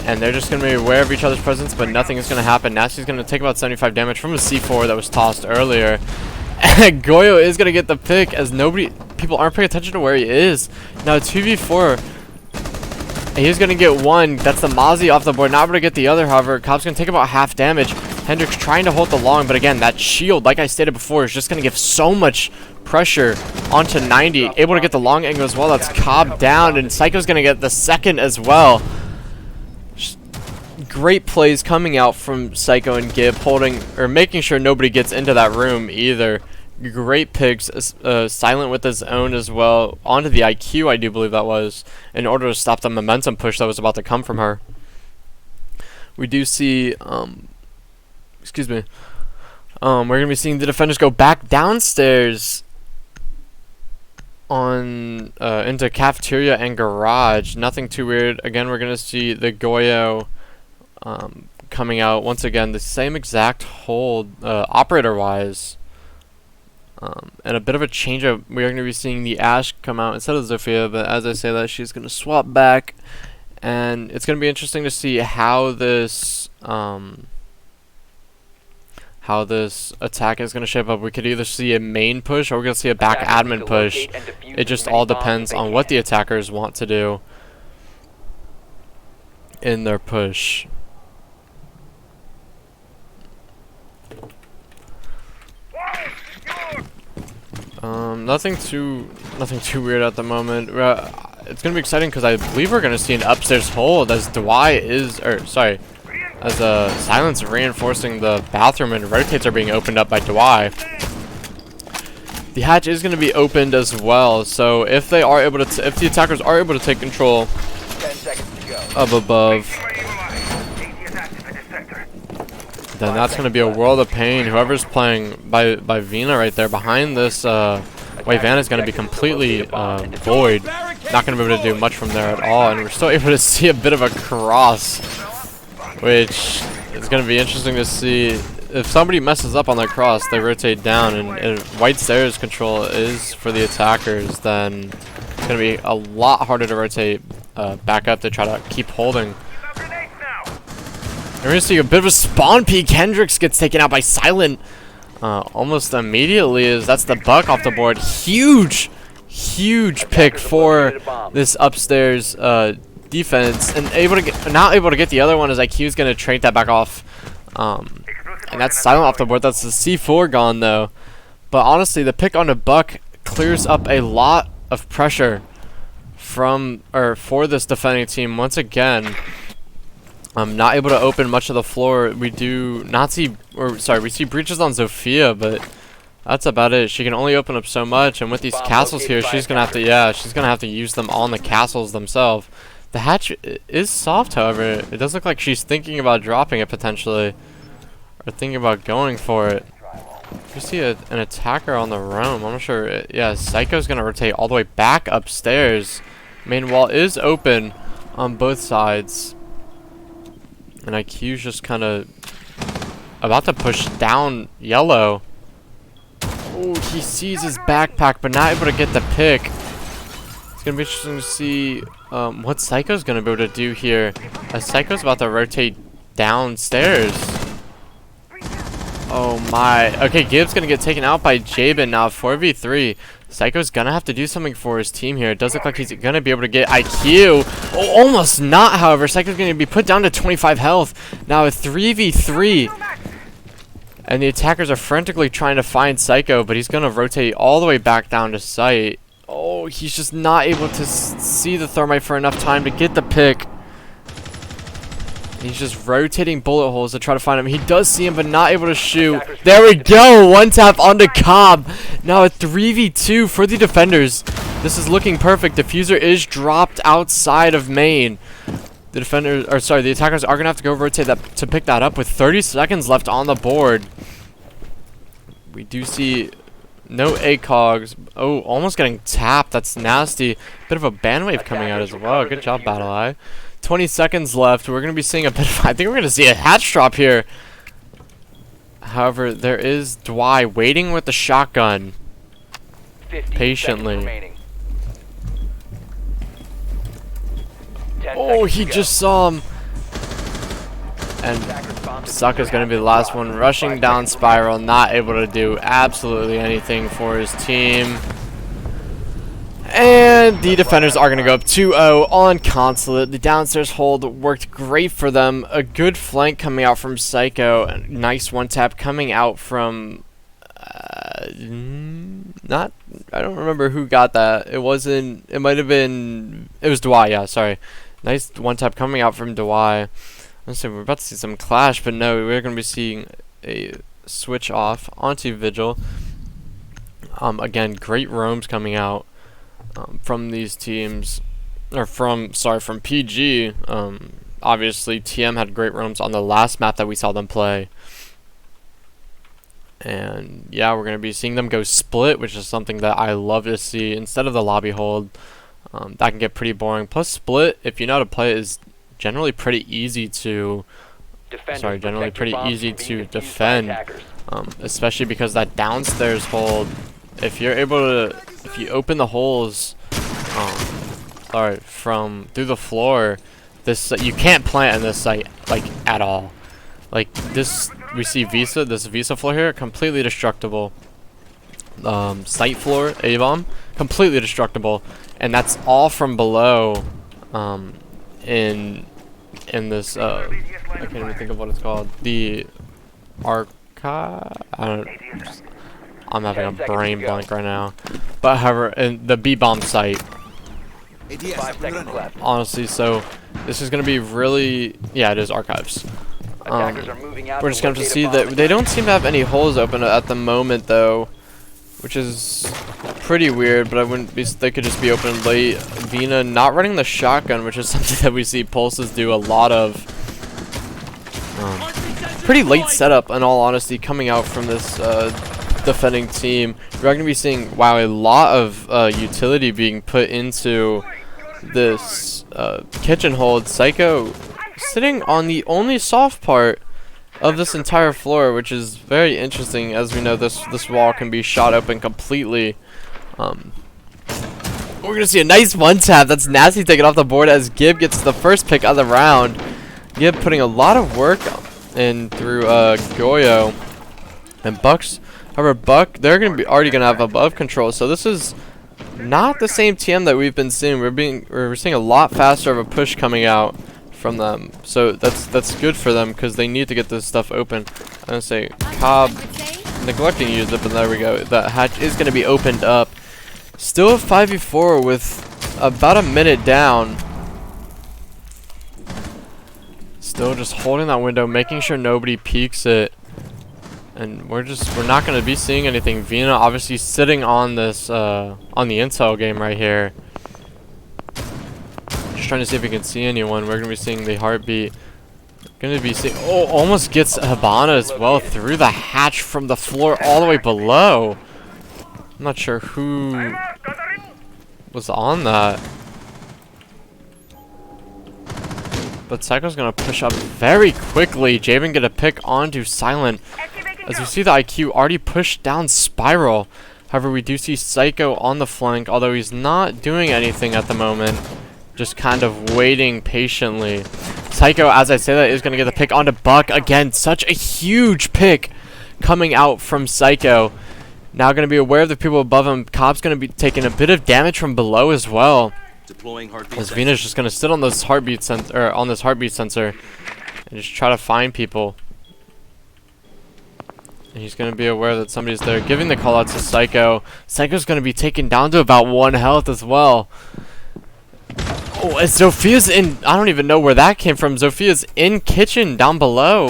And they're just going to be aware of each other's presence, but nothing is going to happen. Nasty's going to take about 75 damage from a C4 that was tossed earlier. And Goyo is going to get the pick, as people aren't paying attention to where he is. Now 2v4. He's going to get one. That's the Mozzie off the board. Not able to get the other, however. Cobb's going to take about half damage. Hendrix trying to hold the long, but again, that shield, like I stated before, is just going to give so much pressure onto 90. Able to get the long angle as well. That's Cobb down, and Psycho's going to get the second as well. Great plays coming out from Psycho and Gib, making sure nobody gets into that room either. Great picks, Silent with his own as well, onto the IQ, I do believe that was, in order to stop the momentum push that was about to come from her. We do see, excuse me, we're going to be seeing the defenders go back downstairs on, into cafeteria and garage. Nothing too weird. Again, we're going to see the Goyo coming out once again, the same exact hold operator wise, and a bit of a change up. We are going to be seeing the Ash come out instead of Zofia, but as I say that, she's going to swap back, and it's going to be interesting to see how this attack is going to shape up. We could either see a main push or we're going to see a back admin push. It just all depends on what the attackers want to do in their push. Nothing too weird at the moment. It's gonna be exciting because I believe we're gonna see an upstairs hold as Silence reinforcing the bathroom and rotates are being opened up by Dwyer. The hatch is gonna be opened as well, so if the attackers are able to take control 10 seconds to go. of above, then that's going to be a world of pain. Whoever's playing by Vina right there behind this white van is going to be completely void. Not going to be able to do much from there at all. And we're still able to see a bit of a cross, which is going to be interesting to see. If somebody messes up on that cross, they rotate down, and if white stairs control is for the attackers, then it's going to be a lot harder to rotate back up to try to keep holding. We're going to see a bit of a spawn peek. Hendrix gets taken out by Silent almost immediately, as that's the buck off the board. Huge pick for this upstairs defense, and not able to get the other one, as IQ's going to trade that back off. And that's Silent off the board. That's the C4 gone though. But honestly, the pick on the buck clears up a lot of pressure for this defending team once again. Not able to open much of the floor. We see breaches on Zofia, but that's about it. She can only open up so much, and with these castles here, she's gonna have to use them on the castles themselves. The hatch is soft, however. It does look like she's thinking about dropping it potentially, or thinking about going for it. We see an attacker on the roam. I'm not sure. Yeah, Psycho's gonna rotate all the way back upstairs. Main wall is open on both sides. And IQ's just kind of about to push down yellow. Oh, he sees his backpack, but not able to get the pick. It's gonna be interesting to see what Psycho's gonna be able to do here. As Psycho's about to rotate downstairs. Oh my. Okay, Gibbs gonna get taken out by Jabin now. 4v3. Psycho's gonna have to do something for his team here. It does look like he's gonna be able to get IQ. Oh, almost not, however. Psycho's gonna be put down to 25 health. Now a 3v3. And the attackers are frantically trying to find Psycho, but he's gonna rotate all the way back down to site. Oh, he's just not able to see the thermite for enough time to get the pick. He's just rotating bullet holes to try to find him. He does see him, but not able to shoot. There we go. One tap onto Cobb. Now a 3v2 for the defenders. This is looking perfect. Diffuser is dropped outside of main. The defenders, or sorry, the attackers are gonna have to go rotate that to pick that up with 30 seconds left on the board. We do see no ACOGs. Oh, almost getting tapped. That's nasty. Bit of a ban wave coming out as well. Good job, Battle Eye. 20 seconds left. We're going to be seeing a bit of... I think we're going to see a hatch drop here. However, there is Dwight waiting with the shotgun. Patiently. Oh, he just saw him. And Saka's going to be the last one rushing down Spiral. Not able to do absolutely anything for his team. And the defenders are going to go up 2-0 on Consulate. The downstairs hold worked great for them. A good flank coming out from Psycho. A nice one tap coming out from... I don't remember who got that. It wasn't... It might have been... It was Dwight, yeah, sorry. Nice one tap coming out from Dwight. Let's say we're about to see some clash, but no, we're going to be seeing a switch off onto Vigil. Again, great roams coming out. From these teams, or from PG. Obviously TM had great roams on the last map that we saw them play, and yeah, we're going to be seeing them go split, which is something that I love to see instead of the lobby hold. That can get pretty boring. Plus split, if you know how to play it, is generally pretty easy to defend, especially because that downstairs hold, if you're able to, if you open the holes, from through the floor, this you can't plant in this site like at all. Like this, we see this Visa floor here, completely destructible. Site floor, A-bomb, completely destructible, and that's all from below. In this, I can't even think of what it's called. The archive. I'm having a brain blank right now. But however, in the B-bomb site. 5 seconds left. Honestly, so this is going to be really... Yeah, it is archives. Attackers are moving out. We're just going to see that they don't seem to have any holes open at the moment, though. Which is pretty weird, but I wouldn't be... They could just be open late. Vina not running the shotgun, which is something that we see Pulses do a lot of. Pretty late setup, in all honesty, coming out from this... defending team. We're going to be seeing, wow, a lot of utility being put into this kitchen hold. Psycho sitting on the only soft part of this entire floor, which is very interesting. As we know, this wall can be shot open completely. We're going to see a nice one tap. That's nasty, taken off the board as Gib gets the first pick of the round. Gib putting a lot of work in through Goyo and Bucks. However, Buck, they're going to be already going to have above control, so this is not the same TM that we've been seeing. We're seeing a lot faster of a push coming out from them, so that's good for them because they need to get this stuff open. I'm going to say Cobb neglecting to use it, but there we go. That hatch is going to be opened up. Still a 5v4 with about a minute down. Still just holding that window, making sure nobody peeks it. And we're not going to be seeing anything. Vina obviously sitting on this, on the intel game right here. Just trying to see if we can see anyone. We're going to be seeing the heartbeat. Going to be seeing, oh, almost gets Habana as well through the hatch from the floor all the way below. I'm not sure who was on that. but Psycho's gonna push up very quickly. Javen get a pick onto Silent. As you see the IQ already pushed down Spiral. However, we do see Psycho on the flank, although he's not doing anything at the moment. Just kind of waiting patiently. Psycho, as I say that, is going to get the pick onto Buck. Again, such a huge pick coming out from Psycho. Now going to be aware of the people above him. Cobb's going to be taking a bit of damage from below as well. As Venus just going to sit on this heartbeat sensor, and just try to find people. And he's going to be aware that somebody's there, giving the call out to Psycho. Psycho's going to be taken down to about 1 health as well. Oh, and Zophia's in. I don't even know where that came from. Zophia's in kitchen down below.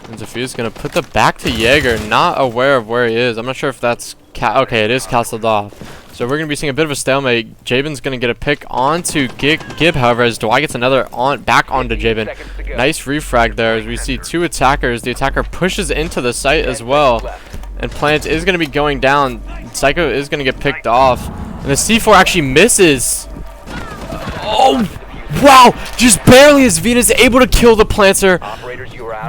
And Zophia's going to put the back to Jaeger, not aware of where he is. I'm not sure if that's. Okay, it is castled off. So we're going to be seeing a bit of a stalemate. Javen's going to get a pick onto Gib, however, as Dwight gets another back onto Javen. Nice refrag there as we see 2 attackers. The attacker pushes into the site as well. And Plant is going to be going down. Psycho is going to get picked off. And the C4 actually misses. Oh, wow. Just barely is Venus able to kill the Planter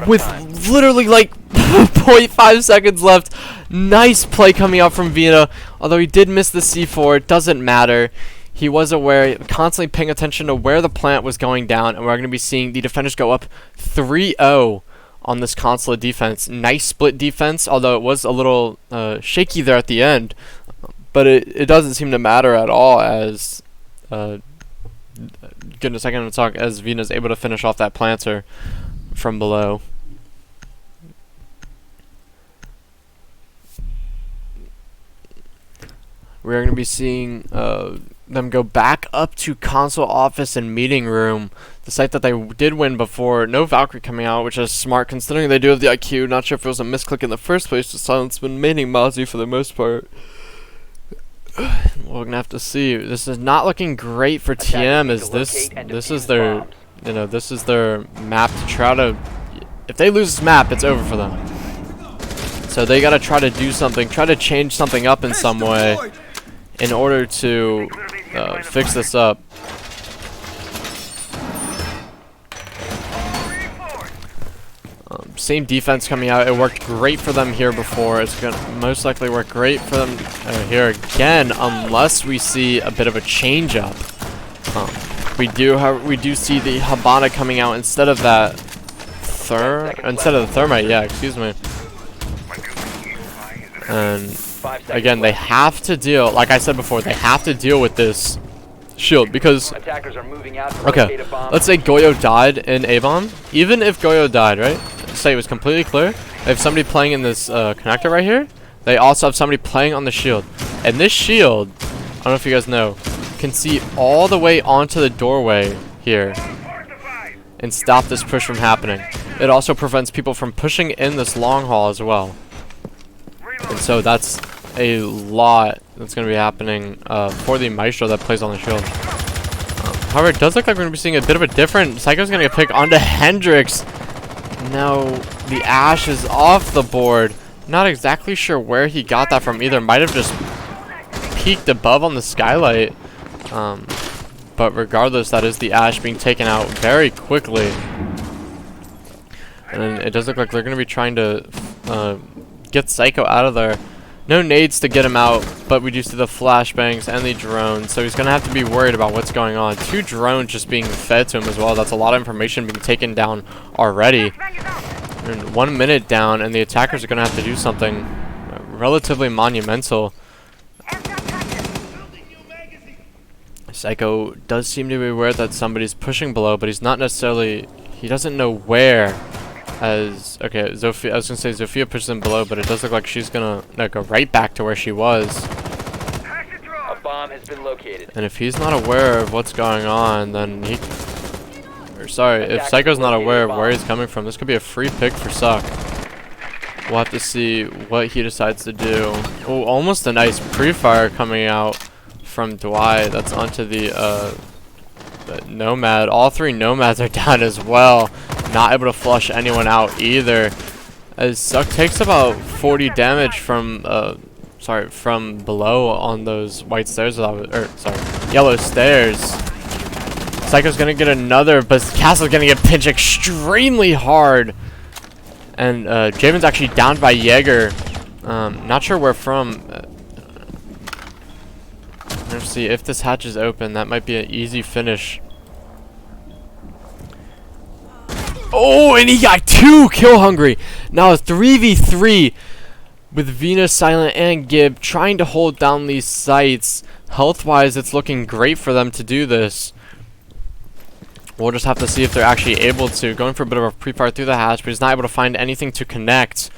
with literally like 0.5 seconds left. Nice play coming out from Vina. Although he did miss the C4, it doesn't matter. He was aware, constantly paying attention to where the plant was going down. And we're going to be seeing the defenders go up 3-0 on this Consulate defense. Nice split defense, although it was a little shaky there at the end. But it doesn't seem to matter at all as getting a second to talk as Vina's able to finish off that planter from below. We're going to be seeing them go back up to console office and meeting room, the site that they did win before. No Valkyrie coming out, which is smart considering they do have the IQ. Not sure if it was a misclick in the first place. The Silence been maining Mozzie for the most part. We're going to have to see. This is not looking great for TM, as this is their, this is their map to try to, if they lose this map, it's over for them. So they got to try to do something, try to change something up in some way in order to fix this up. Same defense coming out. It worked great for them here before. It's going to most likely work great for them here again, unless we see a bit of a change up. We do see the Habana coming out instead of that the Thermite. Yeah, excuse me. And again, they have to deal, like I said before, they have to deal with this shield because, okay, let's say Goyo died in A-bomb. Even if Goyo died, right? Say it was completely clear. They have somebody playing in this connector right here. They also have somebody playing on the shield. And this shield, I don't know if you guys know, can see all the way onto the doorway here and stop this push from happening. It also prevents people from pushing in this long haul as well. And so that's a lot that's going to be happening for the Maestro that plays on the shield. However, it does look like we're going to be seeing a bit of a different. Psycho's going to get picked onto Hendrix. No, the Ash is off the board. Not exactly sure where he got that from either. Might have just peeked above on the skylight. But regardless, that is the Ash being taken out very quickly. And it does look like they're going to be trying to get Psycho out of there. No nades to get him out, but we do see the flashbangs and the drone, so he's going to have to be worried about what's going on. 2 drones just being fed to him as well. That's a lot of information being taken down already. And 1 minute down, and the attackers are going to have to do something relatively monumental. Psycho does seem to be aware that somebody's pushing below, but he's not necessarily, he doesn't know where. As okay, Zofia, I was gonna say Zofia pushes him below, but it does look like she's gonna go right back to where she was. A bomb has been located. And if he's not aware of what's going on, then he, or sorry, if Psycho's not aware of where he's coming from, this could be a free pick for Suck. We'll have to see what he decides to do. Oh, almost a nice pre-fire coming out from Dwight. That's onto the Nomad. All 3 Nomads are down as well. Not able to flush anyone out either. As Suck takes about 40 damage from from below on those white stairs, yellow stairs. Psycho's gonna get another, but Castle's gonna get pinched extremely hard. And Javen's actually downed by Jaeger. Not sure where from. Let's see if this hatch is open. That might be an easy finish. Oh, and he got 2 kill hungry. Now 3v3 with Venus, Silent, and Gib trying to hold down these sites. Health-wise, it's looking great for them to do this. We'll just have to see if they're actually able to. Going for a bit of a pre-fire through the hatch, but he's not able to find anything to connect.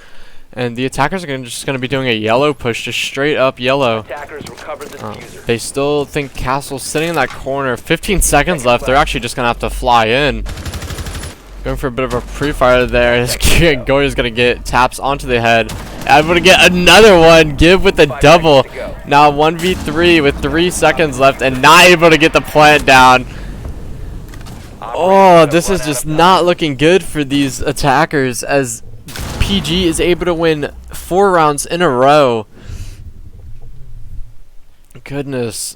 And the attackers are just going to be doing a yellow push, just straight up yellow. Attackers recovered the diffuser. They still think Castle's sitting in that corner. 15 seconds left. They're actually just going to have to fly in. Going for a bit of a pre-fire there. Goyer's going to get taps onto the head. Able to get another one. Give with the double. Now 1v3 with 3 seconds left and not able to get the plant down. Oh, this is just not looking good for these attackers as PG is able to win 4 rounds in a row. Goodness.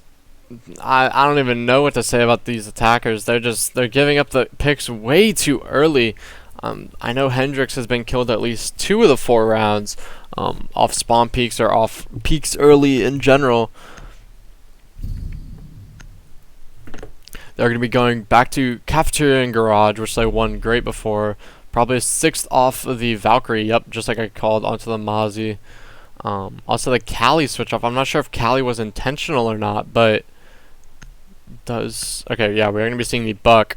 I don't even know what to say about these attackers. They're giving up the picks way too early. I know Hendrix has been killed at least 2 of the 4 rounds off spawn peaks or off peaks early in general. They're going to be going back to Cafeteria and Garage, which they won great before. Probably a 6th off of the Valkyrie. Yep, just like I called onto the Mozzie. Also the Cali switch off. I'm not sure if Cali was intentional or not, but does. Okay, yeah, we're going to be seeing the Buck.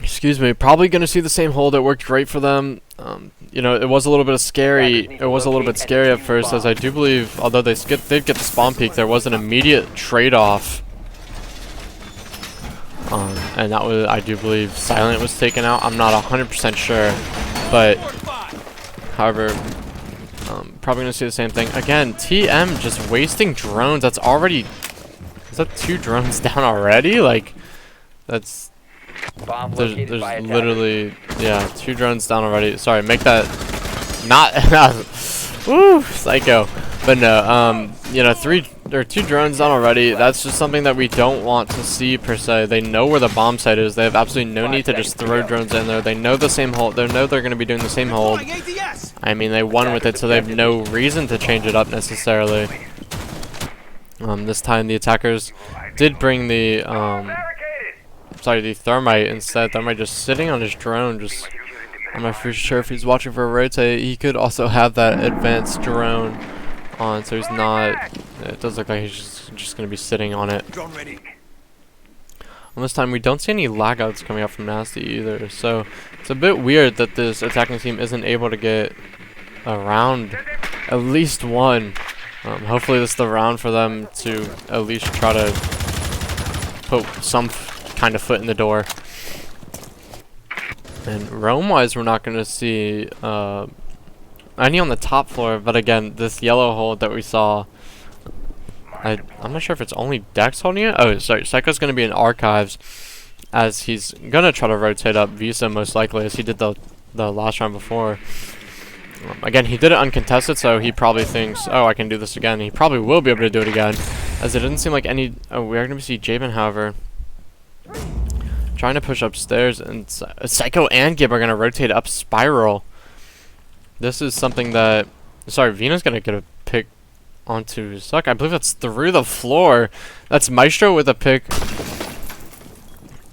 Excuse me. Probably going to see the same hold. It worked great for them. You know, it was a little bit scary. It was a little bit scary at first, as I do believe, although did get the spawn peak, there was an immediate trade-off. And that was, I do believe, Silent was taken out. I'm not 100% sure, but however, probably gonna see the same thing again. TM just wasting drones. That's already, is that 2 drones down already? Like, that's there's literally, yeah, 2 drones down already. Sorry, make that not woo, psycho. But no, you know, 2 drones down already. That's just something that we don't want to see per se. They know where the bomb site is. They have absolutely no need to just throw drones in there. They know the same hold. They know they're going to be doing the same hold. I mean, they won with it, so they have no reason to change it up necessarily. This time the attackers did bring the the Thermite instead. Thermite just sitting on his drone. Just, I'm not for sure if he's watching for a rotate. He could also have that advanced drone on, so he's not. It does look like he's just going to be sitting on it. And this time we don't see any lagouts coming out from Nasty either, so it's a bit weird that this attacking team isn't able to get a round, at least one. Hopefully this is the round for them to at least try to put some kind of foot in the door. And roam-wise, we're not going to see any on the top floor, but again, this yellow hold that we saw, I'm not sure if it's only Dex holding it. Oh, sorry, Psycho's going to be in Archives, as he's going to try to rotate up Visa most likely, as he did the last round before. Again, he did it uncontested, so he probably thinks, oh, I can do this again. He probably will be able to do it again, as it doesn't seem like any. Oh, we are going to see Javen, however, trying to push upstairs, and Psycho and Gib are going to rotate up Spiral. This is something that, sorry, Vina's going to get a pick onto Suck. I believe that's through the floor. That's Maestro with a pick.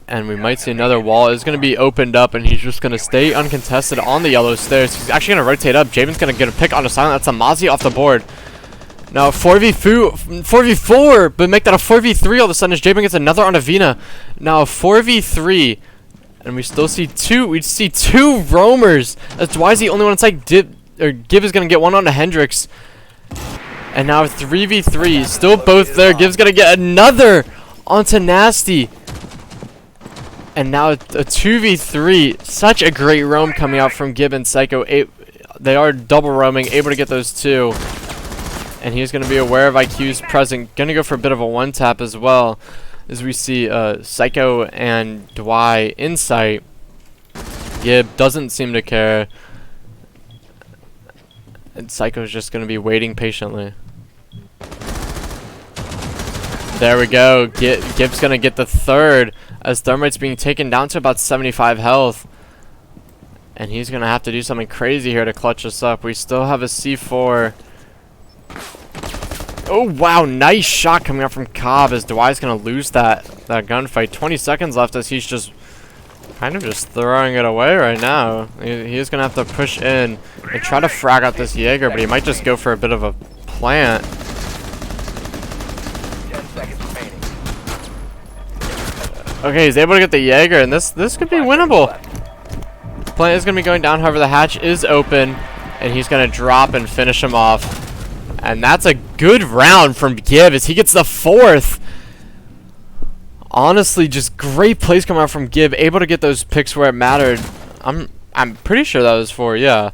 And we might see another wall. It's going to be opened up, and he's just going to stay uncontested on the yellow stairs. He's actually going to rotate up. Javen's going to get a pick on a Silent. That's a Mozzie off the board. Now 4v4, but make that a 4v3 all of a sudden as Javen gets another on a Vina. Now 4v3, and we still see 2. We see 2 roamers. That's why is the only one inside. Gib is going to get one on a Hendrix. And now 3v3, still both there. Gib's going to get another onto Nasty. And now a 2v3. Such a great roam coming out from Gib and Psycho. They are double roaming, able to get those 2. And he's going to be aware of IQ's present. Going to go for a bit of a one-tap as well. As we see Psycho and Dwy in sight. Gib doesn't seem to care. And Psycho's just going to be waiting patiently. There we go. Gibb's gonna get the third as Thermite's being taken down to about 75 health. And he's gonna have to do something crazy here to clutch us up. We still have a C4. Oh wow, nice shot coming out from Cobb as Dwight's gonna lose that gunfight. 20 seconds left as he's just kind of just throwing it away right now. He is gonna have to push in and try to frag out this Jaeger, but he might just go for a bit of a plant. 10 seconds remaining. Okay, he's able to get the Jaeger, and this could be winnable. Plant is gonna be going down, however the hatch is open, and he's gonna drop and finish him off. And that's a good round from Gib as he gets the fourth. Honestly, just great plays coming out from Gib, able to get those picks where it mattered. I'm pretty sure that was 4, yeah.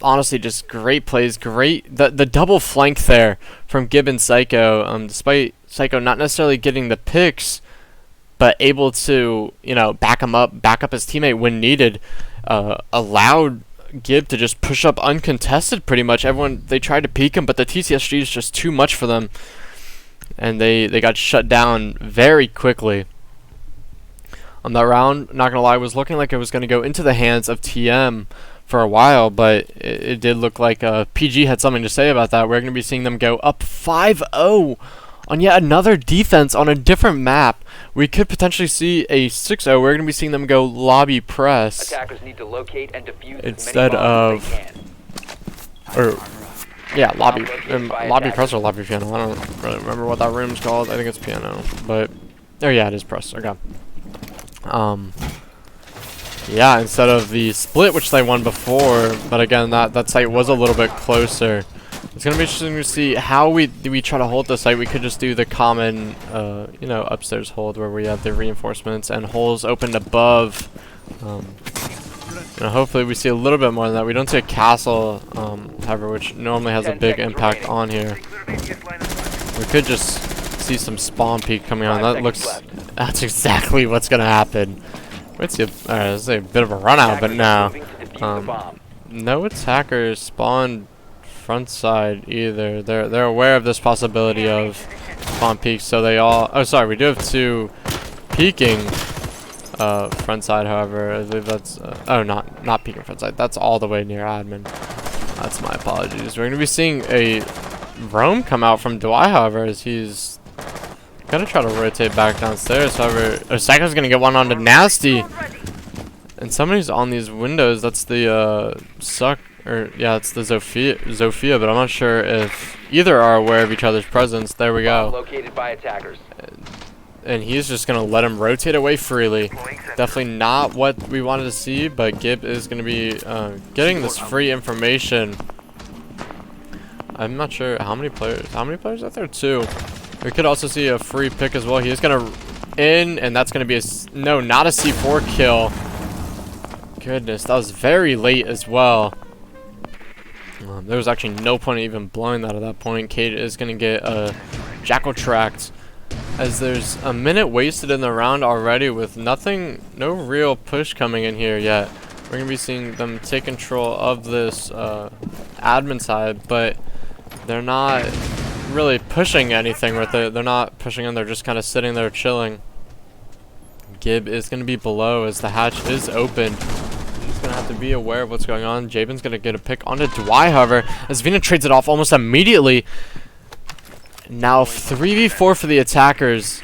Honestly, just great plays, the double flank there from Gib and Psycho. Despite Psycho not necessarily getting the picks, but able to, you know, back up his teammate when needed, allowed Gib to just push up uncontested pretty much. They tried to peek him, but the TCSG is just too much for them. And they got shut down very quickly. On that round, not gonna lie, was looking like it was gonna go into the hands of TM for a while, but it did look like PG had something to say about that. We're gonna be seeing them go up 5-0 on yet another defense on a different map. We could potentially see a 6-0. We're gonna be seeing them go lobby press Attackers need to locate and defuse instead as many bombs of, as they can. or yeah, lobby press or lobby piano. I don't really remember what that room's called. I think it's piano, but oh yeah, it is press. Okay. Yeah, instead of the split which they won before, but again that site was a little bit closer. It's gonna be interesting to see how we try to hold the site. We could just do the common, you know, upstairs hold where we have the reinforcements and holes opened above. You know, hopefully we see a little bit more than that. We don't see a castle, however, which normally has a big impact on here. We could just see some spawn peek coming on. That's exactly what's gonna happen. Let's see. This is a bit of a run out, but no. No attackers spawned front side either. They're aware of this possibility of spawn peaks, so they all. Oh, sorry, we do have 2 peeking front side. However, I believe that's oh, not peeking front side. That's all the way near admin. That's my apologies. We're gonna be seeing a roam come out from Dwight, however, as he's gonna try to rotate back downstairs. However, Psycho's gonna get one onto Nasty, and somebody's on these windows. That's the yeah, it's the Zofia, but I'm not sure if either are aware of each other's presence. There we go. Located by attackers. And he's just gonna let him rotate away freely. Definitely not what we wanted to see, but Gib is gonna be getting this free information. I'm not sure how many players. How many players are there? 2. We could also see a free pick as well. He is gonna in, and that's gonna be no, not a C4 kill. Goodness, that was very late as well. There was actually no point in even blowing that at that point. Cade is gonna get a Jackal tracked, as there's a minute wasted in the round already with no real push coming in here yet. We're gonna be seeing them take control of this admin side, but they're not really pushing anything with it. They're not pushing in, they're just kind of sitting there chilling. Gib is going to be below as the hatch is open. He's going to have to be aware of what's going on. Jabin's going to get a pick onto Dwight, however, as Vina trades it off almost immediately. Now 3v4 for the attackers,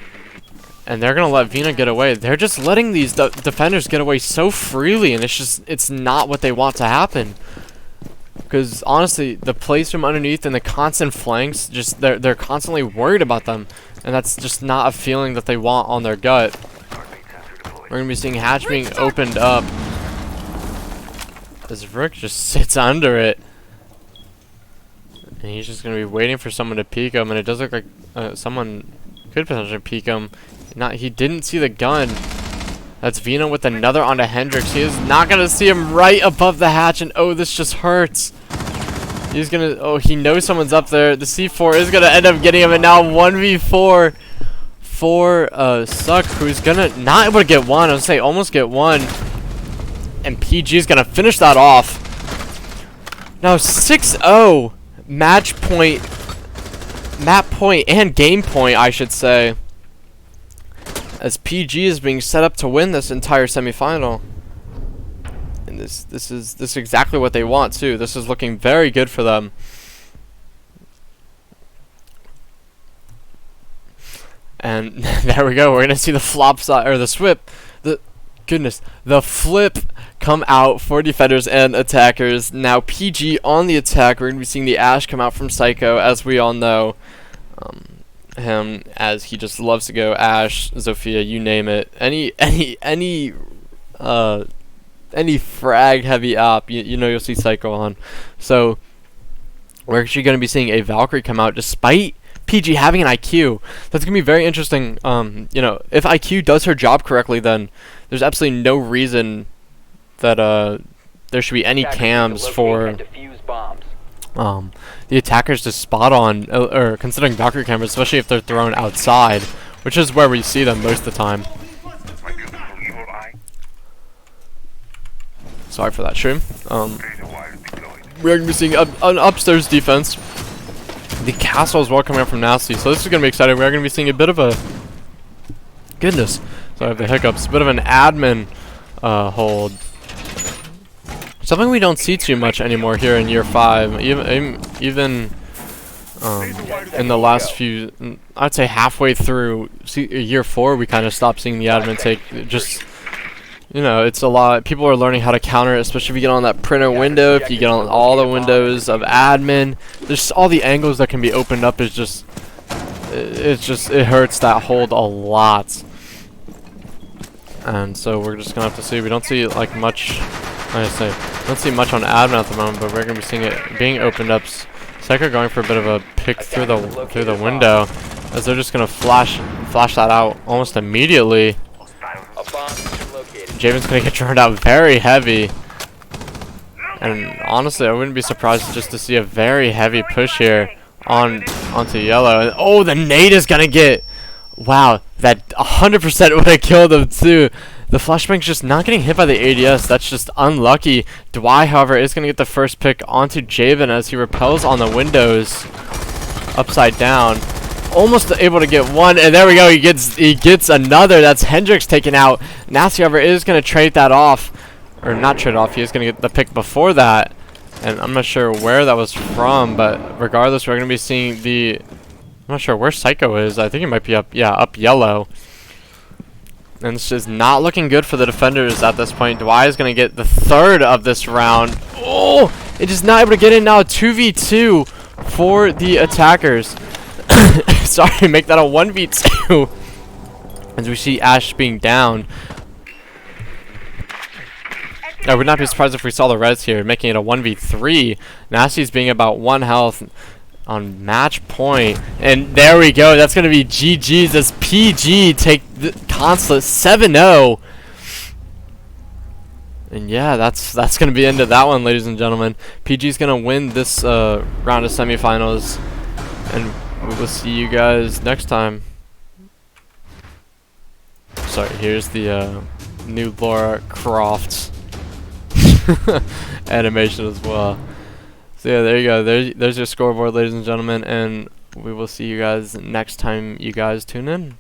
and they're going to let Vina get away. They're just letting these defenders get away so freely, and it's not what they want to happen. Because honestly, the plays from underneath and the constant flanks, just they're constantly worried about them, and that's just not a feeling that they want on their gut. We're gonna be seeing hatch being opened up as Rook just sits under it, and he's just gonna be waiting for someone to peek him. And it does look like someone could potentially peek him. He didn't see the gun. That's Vina with another onto Hendrix. He is not gonna see him right above the hatch, and oh, this just hurts. He's gonna, oh, he knows someone's up there. The C4 is gonna end up getting him, and now 1v4 for Suck, who's gonna not able to get one. I was gonna say almost get one, and PG is gonna finish that off. Now 6-0 match point map point and game point, I should say, as PG is being set up to win this entire semifinal. And this is exactly what they want too. This is looking very good for them. And there we go. We're gonna see the flop side or the swip. The flip come out for defenders and attackers. Now PG on the attack. We're gonna be seeing the Ash come out from Psycho, as we all know. Him, as he just loves to go Ash, Zofia, you name it. Any frag heavy op, you know you'll see Psycho on. So we're actually gonna be seeing a Valkyrie come out despite PG having an IQ. That's gonna be very interesting. You know, if IQ does her job correctly, then there's absolutely no reason that there should be any cams for the attackers to spot on, or considering Valkyrie cameras, especially if they're thrown outside, which is where we see them most of the time. Sorry for that stream. We're gonna be seeing an upstairs defense. The castle as well coming up from Nasty, so this is gonna be exciting. We're gonna be seeing a bit of a goodness. So I have the hiccups. A bit of an admin hold. Something we don't see too much anymore here in year 5. Even in the last few, I'd say halfway through year 4, we kind of stopped seeing the admin take. Just, you know, it's a lot. People are learning how to counter it, especially if you get on that printer window. If you get on all the windows of admin, there's all the angles that can be opened up. Is just, it hurts that hold a lot. And so we're just gonna have to see. We don't see like much. Like I say, don't see much on admin at the moment, but we're gonna be seeing it being opened up. Psycho going for a bit of a pick through the window, as they're just gonna flash that out almost immediately. Javen's gonna get turned out very heavy, and honestly, I wouldn't be surprised just to see a very heavy push here onto yellow. And oh, the nade is gonna get. Wow, that 100% would have killed him too. The flashbang's just not getting hit by the ADS. That's just unlucky. Dwy, however, is going to get the first pick onto Javen as he repels on the windows upside down. Almost able to get one, and there we go. He gets another. That's Hendrix taken out. Nasty, however, is going to trade that off, or not trade off. He is going to get the pick before that, and I'm not sure where that was from. But regardless, we're going to be seeing the. I'm not sure where Psycho is. I think he might be up. Yeah, up yellow. And this is not looking good for the defenders at this point. Dwy is going to get the third of this round. Oh! It is not able to get in now. 2v2 for the attackers. Sorry, make that a 1v2. As we see Ash being down. I would not be surprised if we saw the res here, making it a 1v3. Nasty's being about 1 health on match point, and there we go. That's gonna be GG's as PG take the Consulate 7-0, and yeah, that's gonna be the end of that one, ladies and gentlemen. PG's gonna win this round of semifinals, and we will see you guys next time. Sorry, here's the new Laura Croft animation as well. So yeah, there you go. There's your scoreboard, ladies and gentlemen, and we will see you guys next time you guys tune in.